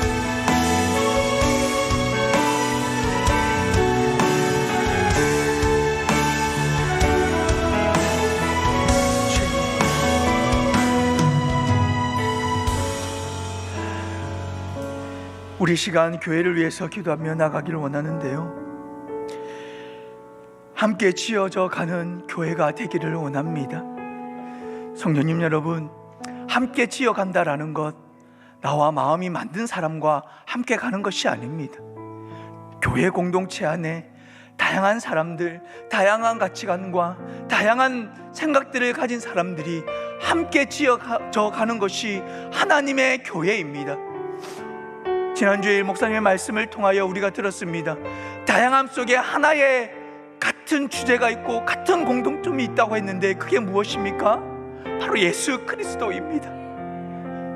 우리 시간 교회를 위해서 기도하며 나가기를 원하는데요, 함께 지어져 가는 교회가 되기를 원합니다. 성도님 여러분, 함께 지어간다라는 것, 나와 마음이 만든 사람과 함께 가는 것이 아닙니다. 교회 공동체 안에 다양한 사람들, 다양한 가치관과 다양한 생각들을 가진 사람들이 함께 지어져 가는 것이 하나님의 교회입니다. 지난주에 목사님의 말씀을 통하여 우리가 들었습니다. 다양함 속에 하나의 같은 주제가 있고 같은 공통점이 있다고 했는데 그게 무엇입니까? 바로 예수 그리스도입니다.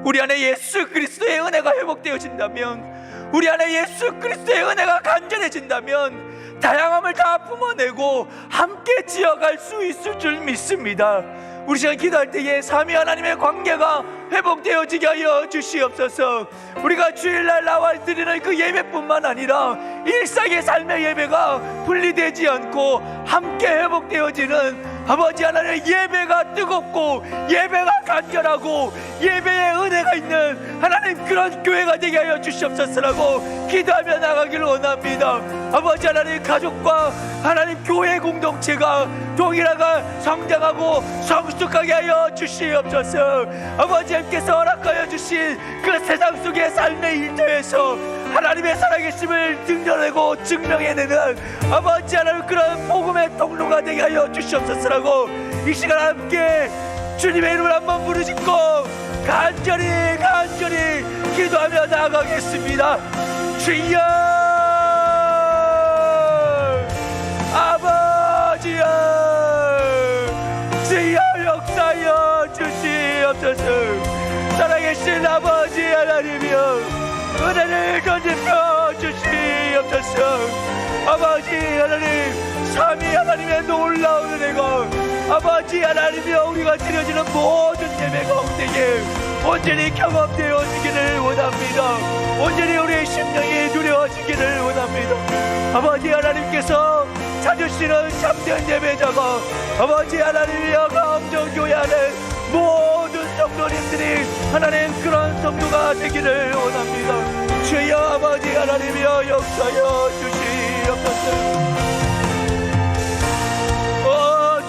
우리 안에 예수 그리스도의 은혜가 회복되어진다면, 우리 안에 예수 그리스도의 은혜가 간절해진다면 다양함을 다 품어내고 함께 지어갈 수 있을 줄 믿습니다. 우리 시간 기도할 때에 삼위 하나님의 관계가 회복되어지게 하여 주시옵소서. 우리가 주일날 나와 드리는 그 예배뿐만 아니라 일상의 삶의 예배가 분리되지 않고 함께 회복되어지는 아버지 하나님의 예배가 뜨겁고 예배가 간절하고 예배의 은혜가 있는 하나님 그런 교회가 되게 하여 주시옵소서라고 기도하며 나가기를 원합니다. 아버지 하나님 가족과 하나님 교회 공동체가 동일하게 성장하고 성숙하게 하여 주시옵소서. 아버지께서 허락하여 주신 그 세상 속의 삶의 일터에서 하나님의 살아계심을 드러내고 증명해내는 아버지 하나님 그런 복음의 통로가 되게 하여 주시옵소서라고 이 시간 함께 주님의 이름을 한번 부르짖고 간절히 기도하며 나아가겠습니다. 주여 아버지여 주여 역사여 주시옵소서. 살아계신 아버지 하나님이여 은혜를 던져펴 주시옵소서. 아버지 하나님 삼위 하나님의 놀라운 은혜가 아버지 하나님이여 우리가 드려지는 모든 예배 가운데에 온전히 경험되어지기를 원합니다. 온전히 우리의 심령이 누려지기를 원합니다. 아버지 하나님께서 찾으시는 참된 예배자가 아버지 하나님이여 감정교회 안에 모든 성도님들이 하나님 그런 성도가 되기를 원합니다. 주여 아버지 하나님이여 역사여 주시옵소서.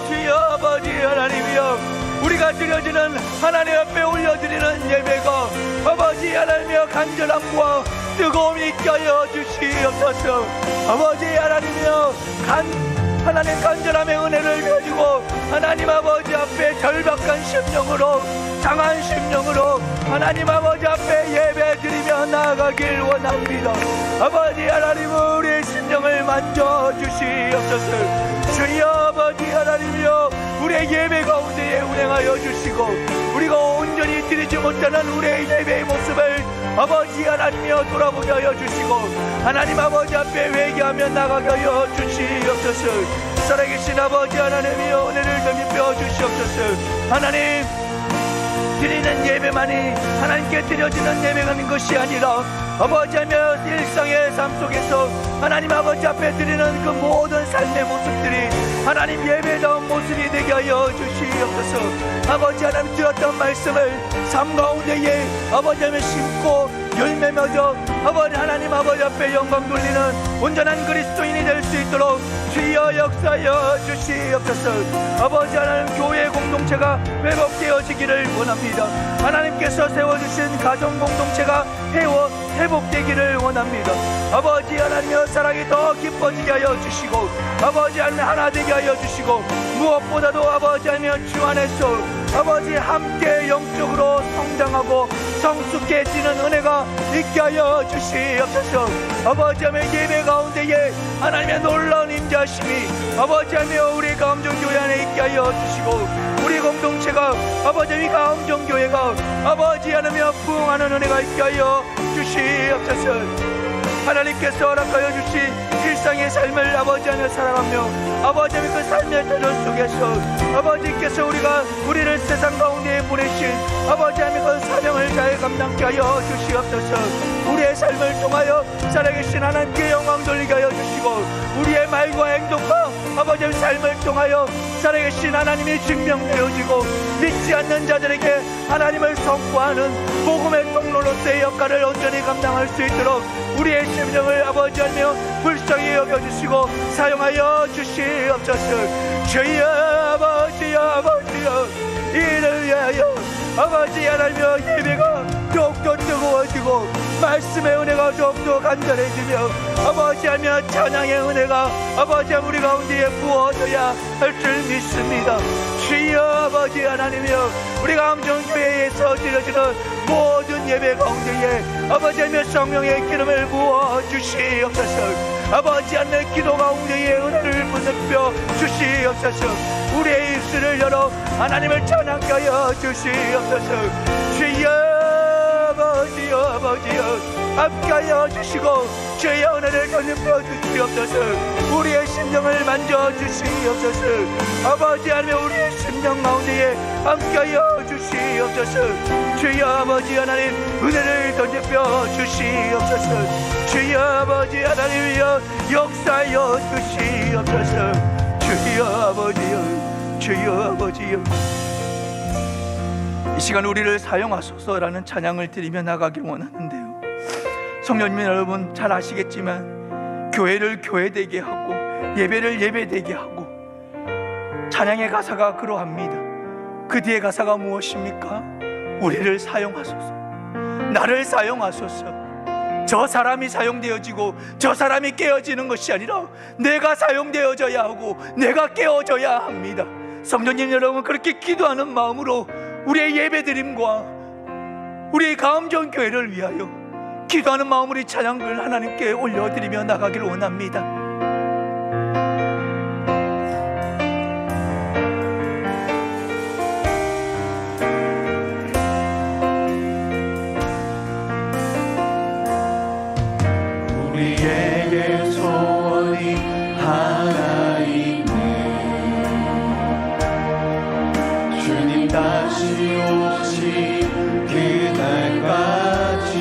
주여 아버지 하나님이여 우리가 드려지는 하나님 앞에 올려드리는 예배가 아버지 하나님이여 간절함과 뜨거움이 있게 하여 주시옵소서. 아버지 하나님이여 하나님 간절함의 은혜를 가지고 하나님 아버지 앞에 절박한 심령으로 장한 심령으로 하나님 아버지 앞에 예배 드리며 나아가길 원합니다. 아버지 하나님 우리의 심령을 만져주시옵소서. 주여 아버지 하나님이여 우리의 예배 가운데에 운행하여 주시고 우리가 온전히 드리지 못하는 우리의 예배의 모습을 아버지 하나님이여 돌아보게 하여 주시고 하나님 아버지 앞에 회개하며 나가게 하여 주시옵소서. 살아계신 아버지 하나님이여 은혜를 덧입혀 주시옵소서. 하나님 드리는 예배만이 하나님께 드려지는 예배가 있는 것이 아니라 아버지 하며 일상의 삶 속에서 하나님 아버지 앞에 드리는 그 모든 삶의 모습들이 하나님 예배다운 모습이 되게 하여 주시옵소서. 아버지 하나님 들었던 말씀을 삶 가운데에 아버지 하며 심고 열매 맺어 아버지 하나님 아버지 앞에 영광 돌리는 온전한 그리스도인이 될 수 있도록 주여 역사여 주시옵소서. 아버지 하나님 교회 공 공동체가 회복되어지기를 원합니다. 하나님께서 세워주신 가정 공동체가 회복되기를 원합니다. 아버지 하나님여, 사랑이 더 깊어지게 하여 주시고, 아버지 하나님 하나 되게 하여 주시고, 무엇보다도 아버지 하나님 주 안에서 아버지 함께 영적으로 성장하고 성숙해지는 은혜가 있게 하여 주시옵소서. 아버지 하나님 예배 가운데에 하나님의 놀라운 임재하심이 아버지 하나님 우리 가음정교회 안에 있게 하여 주시고, 우리 공동체가 아버지 하나님 가음정교회가 아버지 하나님 부흥하는 은혜가 있게 하여 주시옵소서. 하나님께서 허락하여 주신 일상의 삶을 아버지 안에 살아가며 아버지 하나님 그 삶의 터전 속에서 아버지께서 우리를 세상 가운데 보내신 아버지 하나님 그 사명을 잘 감당케 하여 주시옵소서. 우리의 삶을 통하여 살아계신 하나님께 영광 돌리게 하여 주시고, 우리의 말과 행동과 아버지 하나님 삶을 통하여 살아계신 하나님이 증명되어지고, 믿지 않는 자들에게 하나님을 선포하는 복음의 통로로서의 역할을 온전히 감당할 수 있도록 우리의 심령을 아버지 하나님 불쌍히 여겨주시고 사용하여 주시옵소서. 주여 아버지여, 아버지여, 이를 위하여 아버지 하나님여 예배가 더욱더 뜨거워지고 말씀의 은혜가 더욱더 간절해지며 아버지 하나님 찬양의 은혜가 아버지 하나님 우리 가운데에 부어져야 할 줄 믿습니다. 주여 아버지 하나님이여, 우리 가음정교회에서 드려지는 모든 예배 가운데에 아버지 하나님의 성령의 기름을 부어 주시옵소서. 아버지 하나님의 기도 가운데에 은혜를 부습혀 주시옵소서. 우리의 입술을 열어 하나님을 찬양케 하여 주시옵소서. 주여 아버지여, 아버지여, 함께하여 주시고 주의 은혜를 전입해 주시옵소서. 우리의 심령을 만져 주시옵소서. 아버지 하나님 우리의 심령 가운데에 함께하여 주시옵소서. 주여 아버지 하나님 은혜를 전입해 주시옵소서. 주여 아버지 하나님이여 역사하여 주시옵소서. 주여 아버지여, 주여 아버지여, 이 시간 우리를 사용하소서라는 찬양을 드리며 나가길 원하는데요, 성도님 여러분 잘 아시겠지만 교회를 교회되게 하고 예배를 예배되게 하고 찬양의 가사가 그러합니다. 그 뒤에 가사가 무엇입니까? 우리를 사용하소서, 나를 사용하소서. 저 사람이 사용되어지고 저 사람이 깨어지는 것이 아니라 내가 사용되어져야 하고 내가 깨어져야 합니다. 성도님 여러분, 그렇게 기도하는 마음으로 우리의 예배드림과 우리의 가음정교회를 위하여 기도하는 마음으로 이 찬양을 하나님께 올려드리며 나가기를 원합니다. 우리에게 소원이 하나 있네. 주님 다시 오신 그날까지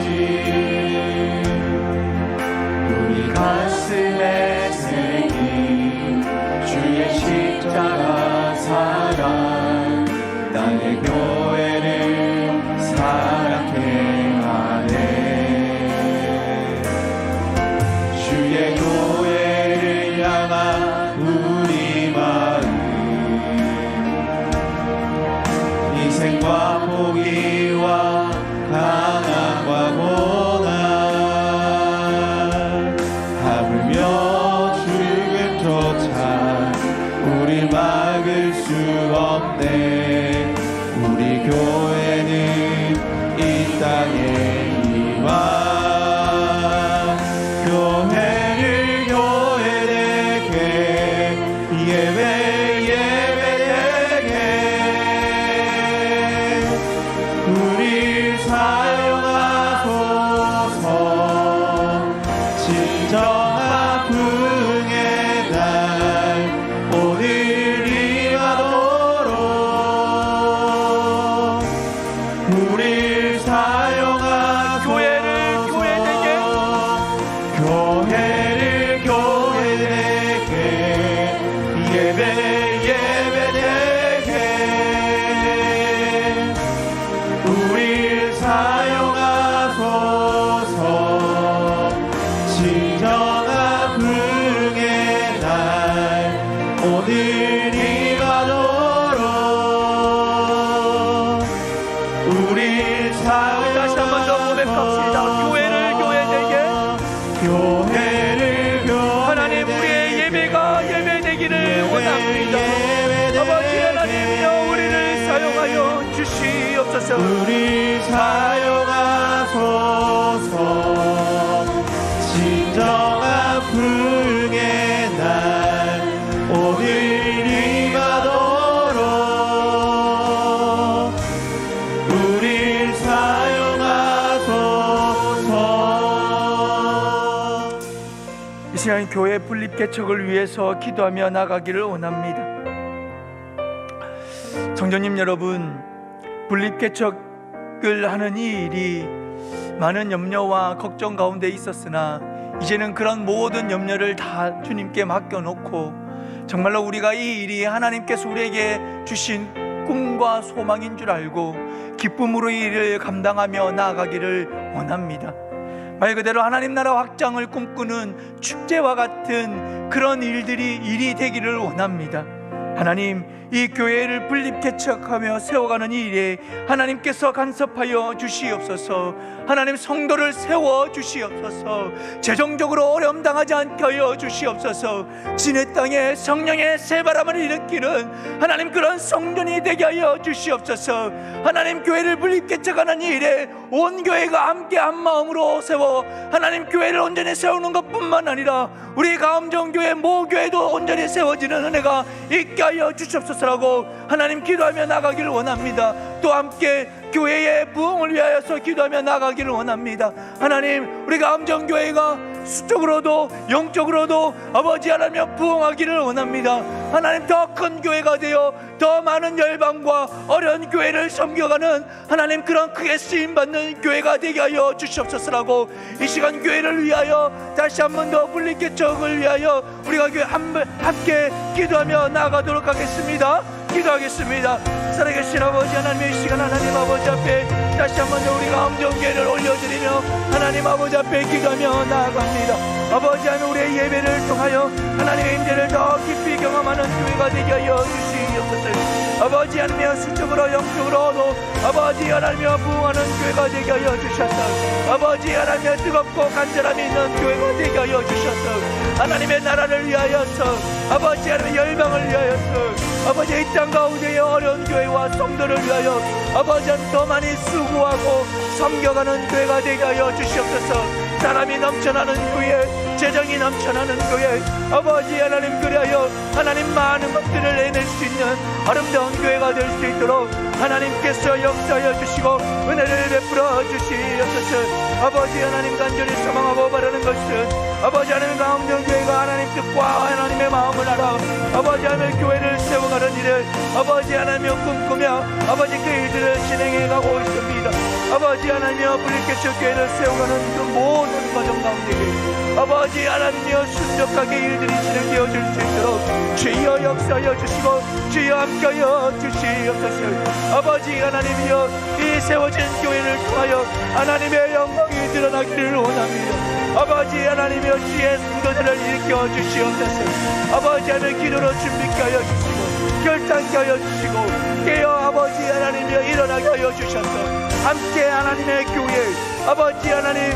우리 가슴에 새긴 주의 십자가 사랑, 나의 교회를 사랑해 하네. 주의 교회를 향한 우리 마음, 인생과 포기와 강함과 고난, 하물며 죽음조차 우릴 막을 수 없네. 우리 교회는 이 땅에 이와 교회를 교회되게, 예배 예배되게 우릴 사용하소서. 진정한 부흥의 날 오늘 임하도록 우릴 사용하소서. 사용하여 주시옵소서. 우리 사용하소서. 진정한 부흥의 날 오늘 임하도록 우리 사용하소서. 이 시간 교회 분립 개척을 위해서 기도하며 나가기를 원합니다. 성도님 여러분, 분립 개척을 하는 이 일이 많은 염려와 걱정 가운데 있었으나 이제는 그런 모든 염려를 다 주님께 맡겨놓고 정말로 우리가 이 일이 하나님께서 우리에게 주신 꿈과 소망인 줄 알고 기쁨으로 이 일을 감당하며 나아가기를 원합니다. 말 그대로 하나님 나라 확장을 꿈꾸는 축제와 같은 그런 일이 되기를 원합니다. 하나님, 이 교회를 분립 개척하며 세워가는 이 일에 하나님께서 간섭하여 주시옵소서. 하나님, 성도를 세워 주시옵소서. 재정적으로 어려움 당하지 않게 하여 주시옵소서. 진의 땅에 성령의 새바람을 일으키는 하나님 그런 성전이 되게 하여 주시옵소서. 하나님, 교회를 분립 개척하는 이 일에 온 교회가 함께 한 마음으로 세워 하나님 교회를 온전히 세우는 것뿐만 아니라 우리 가음정교회 모교회도 온전히 세워지는 은혜가 있게 하여 주시옵소서라고 하나님 기도하며 나가기를 원합니다. 또 함께 교회의 부흥을 위하여서 기도하며 나가기를 원합니다. 하나님, 우리 가음정교회가 수적으로도 영적으로도 아버지 하나님 부흥하기를 원합니다. 하나님, 더 큰 교회가 되어 더 많은 열방과 어려운 교회를 섬겨가는 하나님 그런 크게 쓰임받는 교회가 되게 하여 주시옵소서라고 이 시간 교회를 위하여 다시 한 번 더 분립 개척을 위하여 우리가 함께 기도하며 나아가도록 하겠습니다. 기도하겠습니다. 살아계신 아버지 하나님, 이 시간 하나님 아버지 앞에 다시 한 번 더 우리가 감정계를 올려드리며 하나님 아버지 앞에 기도하며 나아갑니다. 아버지 하나님, 우리의 예배를 통하여 하나님의 임재를 더 깊이 경험하는 교회가 되게 하여 주시옵소서. 아버지 하나님, 수적으로 영적으로도 아버지 하나님 부흥하는 교회가 되게 하여 주셨소. 아버지 하나님, 뜨겁고 간절함이 있는 교회가 되게 하여 주셨소. 하나님의 나라를 위하여서 아버지 하나님 열방을 위하여서 아버지 이 땅 가운데의 어려운 교회와 성도를 위하여 아버지 하나님 더 많이 수고하고 섬겨가는 교회가 되게 하여 주시옵소서. 사람이 넘쳐나는 교회, 재정이 넘쳐나는 교회, 아버지 하나님 그리하여 하나님 많은 것들을 해낼 수 있는 아름다운 교회가 될 수 있도록 하나님께서 역사하여 주시고 은혜를 베풀어 주시옵소서. 아버지 하나님, 간절히 소망하고 바라는 것은 아버지 하나님 가운데교회가 하나님 뜻과 하나님의 마음을 알아 아버지 하나님 교회를 세워가는 일을 아버지 하나님 꿈꾸며 아버지 그 일들을 진행해가고 있습니다. 아버지 하나님여, 분립개척 교회를 세워가는 그 모든 과정 가운데 아버지 하나님여 순적하게 일들이 진행되어 줄 수 있도록 주여 역사하여 주시고 주여 함께하여 주시옵소서. 아버지 하나님이여, 이 세워진 교회를 통하여 하나님의 영광이 드러나기를 원합니다. 아버지 하나님이여, 주의 성도들을 일으켜 주시옵소서. 아버지 하나님, 기도로 준비케 하여 주시고 결단케 하여 주시고 깨어 아버지 하나님이여 일어나게 하여 주셔서 함께 하나님의 교회 아버지 하나님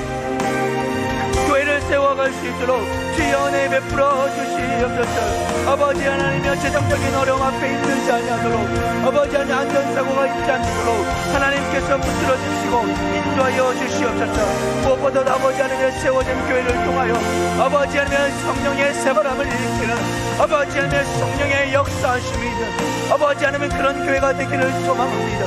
교회를 세워갈 수 있도록 주여 은혜 베풀어 주시옵소서. 아버지 하나님이여, 재정적인 어려움 앞에 힘들지 아니하도록 아버지 하나님 안전사고가 있지 않도록 하나님께서 붙들어 주시고 인도하여 주시옵소서. 무엇보다도 아버지 하나님의 세워진 교회를 통하여 아버지 하나님의 성령의 새바람을 일으키는 아버지 하나님의 성령의 역사하심이 있는 아버지 하나님의 그런 교회가 되기를 소망합니다.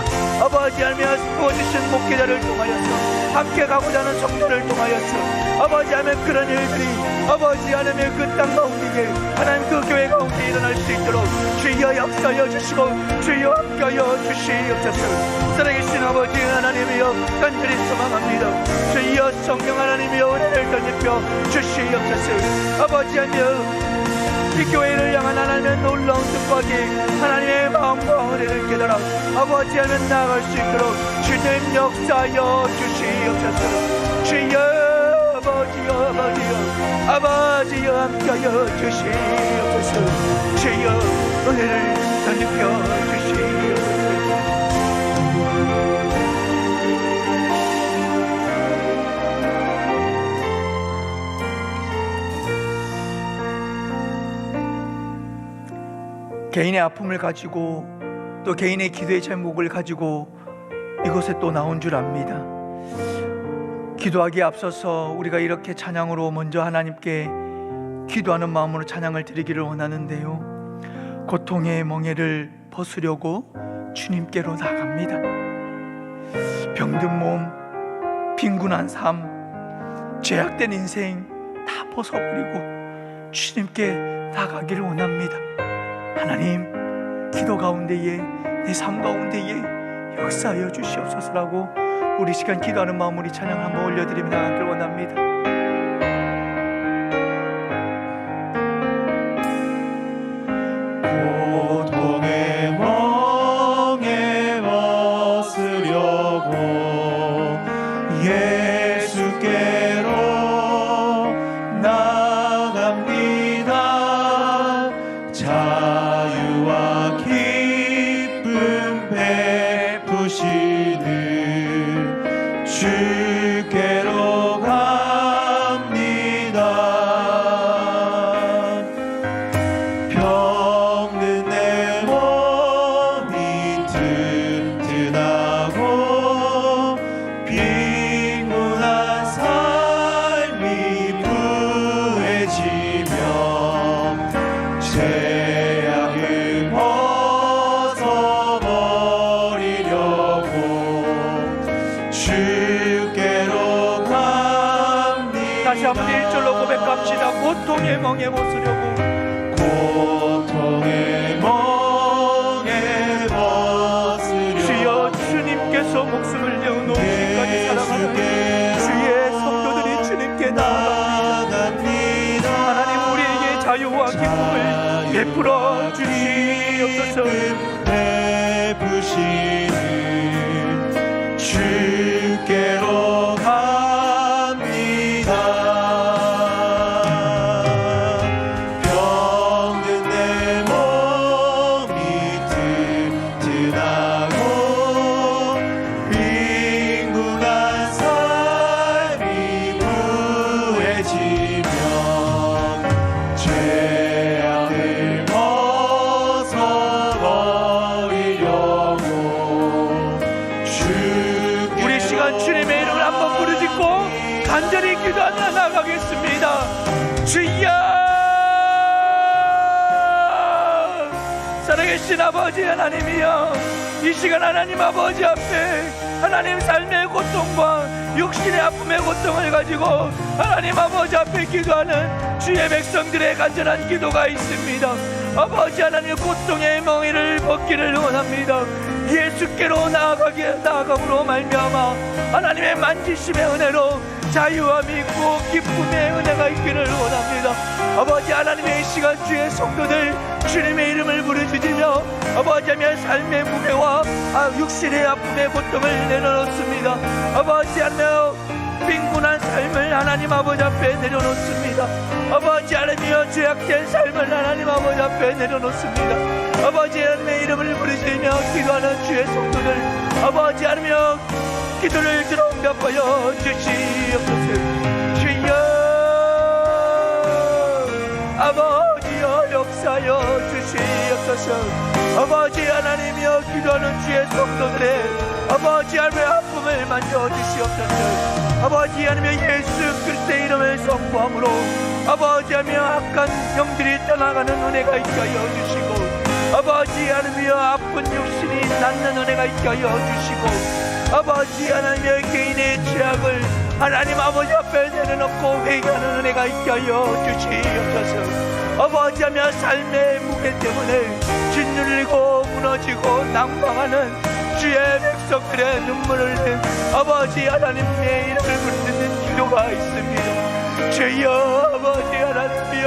아버지 하나님의 부어주신 목회자를 통하여서 함께 가고자 하는 성도를 통하여서 아버지 하나님 그런 일들이 아버지 하나님의 그 땅 가운데 하나님 그 교회 가운데 일어날 수 있도록 주여 역사하여 주시고 주여 함께하여 주시옵소서. 살아계신 아버지 하나님이여, 간절히 소망합니다. 주여 성령 하나님이여, 은혜를 덧입혀 주시옵소서. 아버지 하나님, 이 교회를 향한 하나님의 놀라운 뜻과기 하나님의 마음과 은혜를 깨달아 아버지 하나님 나아갈 수 있도록 주님 역사하여 주시옵소서. 주여 아버지여 아버지여 아버지여 함께하여 주시옵소서. 주여 은혜를 덧입혀 주시옵소서. 개인의 아픔을 가지고 또 개인의 기도의 제목을 가지고 이곳에 또 나온 줄 압니다. 기도하기에 앞서서 우리가 이렇게 찬양으로 먼저 하나님께 기도하는 마음으로 찬양을 드리기를 원하는데요, 고통의 멍에를 벗으려고 주님께로 나갑니다. 병든 몸, 빈곤한 삶, 죄악된 인생 다 벗어버리고 주님께 나가기를 원합니다. 하나님, 기도 가운데에, 내 삶 가운데에 역사하여 주시옵소서라고 우리 시간 기도하는 마음, 우리 찬양 한번 올려드리며 나가기를 원합니다. 고통의 멍에 벗으려고 예수께로 나갑니다. 자유와 기쁨 베푸시는 주께로 갑니다. 병든 내 몸이 튼튼하고 빈곤한 삶이 부해지며 죄악을 벗어버리려고 주께로 갑니다. 다시 한번 1절로 고백합시다. 고통의 멍에 벗으려고, 고통의 멍에 벗으려고 주여 주님께서 목숨을 내어놓으시기까지 사랑하는 주의 성도들이 주님께 나아갑니다. 하나님, 우리에게 자유와 기쁨을 베풀어 주시옵소서. 베푸시는 주께로 갑니다. 병든 내 몸이 튼튼하고 빈곤한 삶이 부해지며 죄악을 벗어버리려고 주께로 우리 시간 주님의 이름을 한번 부르짖고 간절히 기도하며 나가겠습니다. 주여, 살아계신 아버지 하나님이여, 이 시간 하나님 아버지 앞에 하나님 삶의 고통과 육신의 아픔의 고통을 가지고 하나님 아버지 앞에 기도하는 주의 백성들의 간절한 기도가 있습니다. 아버지 하나님, 고통의 멍에를 벗기를 원합니다. 예수께로 나아감으로 말미암아 하나님의 만지심의 은혜로 자유와 믿고 기쁨의 은혜가 있기를 원합니다. 아버지 하나님의 이 시간 주의 성도들 주님의 이름을 부르짖으며 아버지 하나님의 삶의 무게와 육신의 아픔의 고통을 내려놓습니다. 아버지 하나님, 빈곤한 삶을 하나님 아버지 앞에 내려놓습니다. 아버지 하나님이여, 죄악된 삶을 하나님 아버지 앞에 내려놓습니다. 아버지 하나님의 이름을 부르시며 기도하는 주의 성도들, 아버지 하나님이여, 기도를 들어 응답하여 주시옵소서. 주여, 아버지여, 역사하여 주시옵소서. 아버지 하나님이여, 기도하는 주의 성도들의 아버지 하나님의 아픔을 만져주시옵소서. 아버지 하나님의 예수 그리스도의 이름을 선포함으로 아버지 하나님의 악한 영들이 떠나가는 은혜가 있게 하여 주시고, 아버지 하나님이여, 아픈 육신이 낫는 은혜가 있게 하여 주시고, 아버지 하나님의 개인의 죄악을 하나님 아버지 앞에 내려놓고 회개하는 은혜가 있게 하여 주시옵소서. 아버지 하나님의 삶의 무게 때문에 짓눌리고 무너지고 낭망하는 주의 백성들의 눈물을 흘린 아버지 하나님의 이름을 부르는 기도가 있습니다. 주여, 아버지 하나님이여,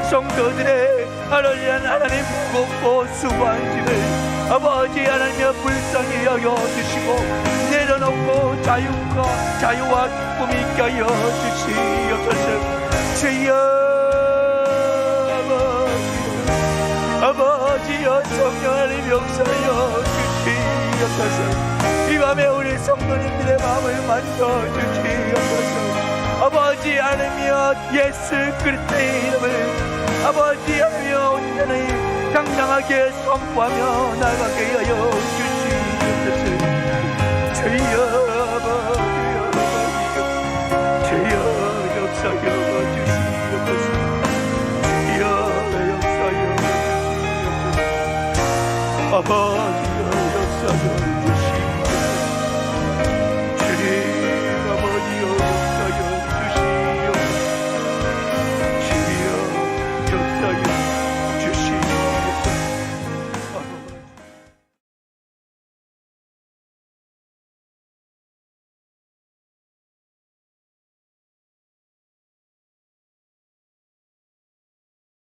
성도들의 하나님 무겁고 수고한 짐을 아버지 하나님이여 불쌍히 여겨주시고 내려놓고 자유와 기쁨이 있게 하여 주시옵소서. 주여, 아버지여, 성령 하나님 역사하여 주시옵소서. 이 밤에 우리 성도님들의 마음을 만져주시옵소서. 아버지 하나님이여, 예수 그리스도의 이름을 아버지 하나님이여 온전히 당당하게 선포하며 나가게 하여 주시옵소서. 주여 아버지, 주여 역사여 주시옵소서. 주여 역사여 주시옵소서. 아버지여 역사여 주시옵소서.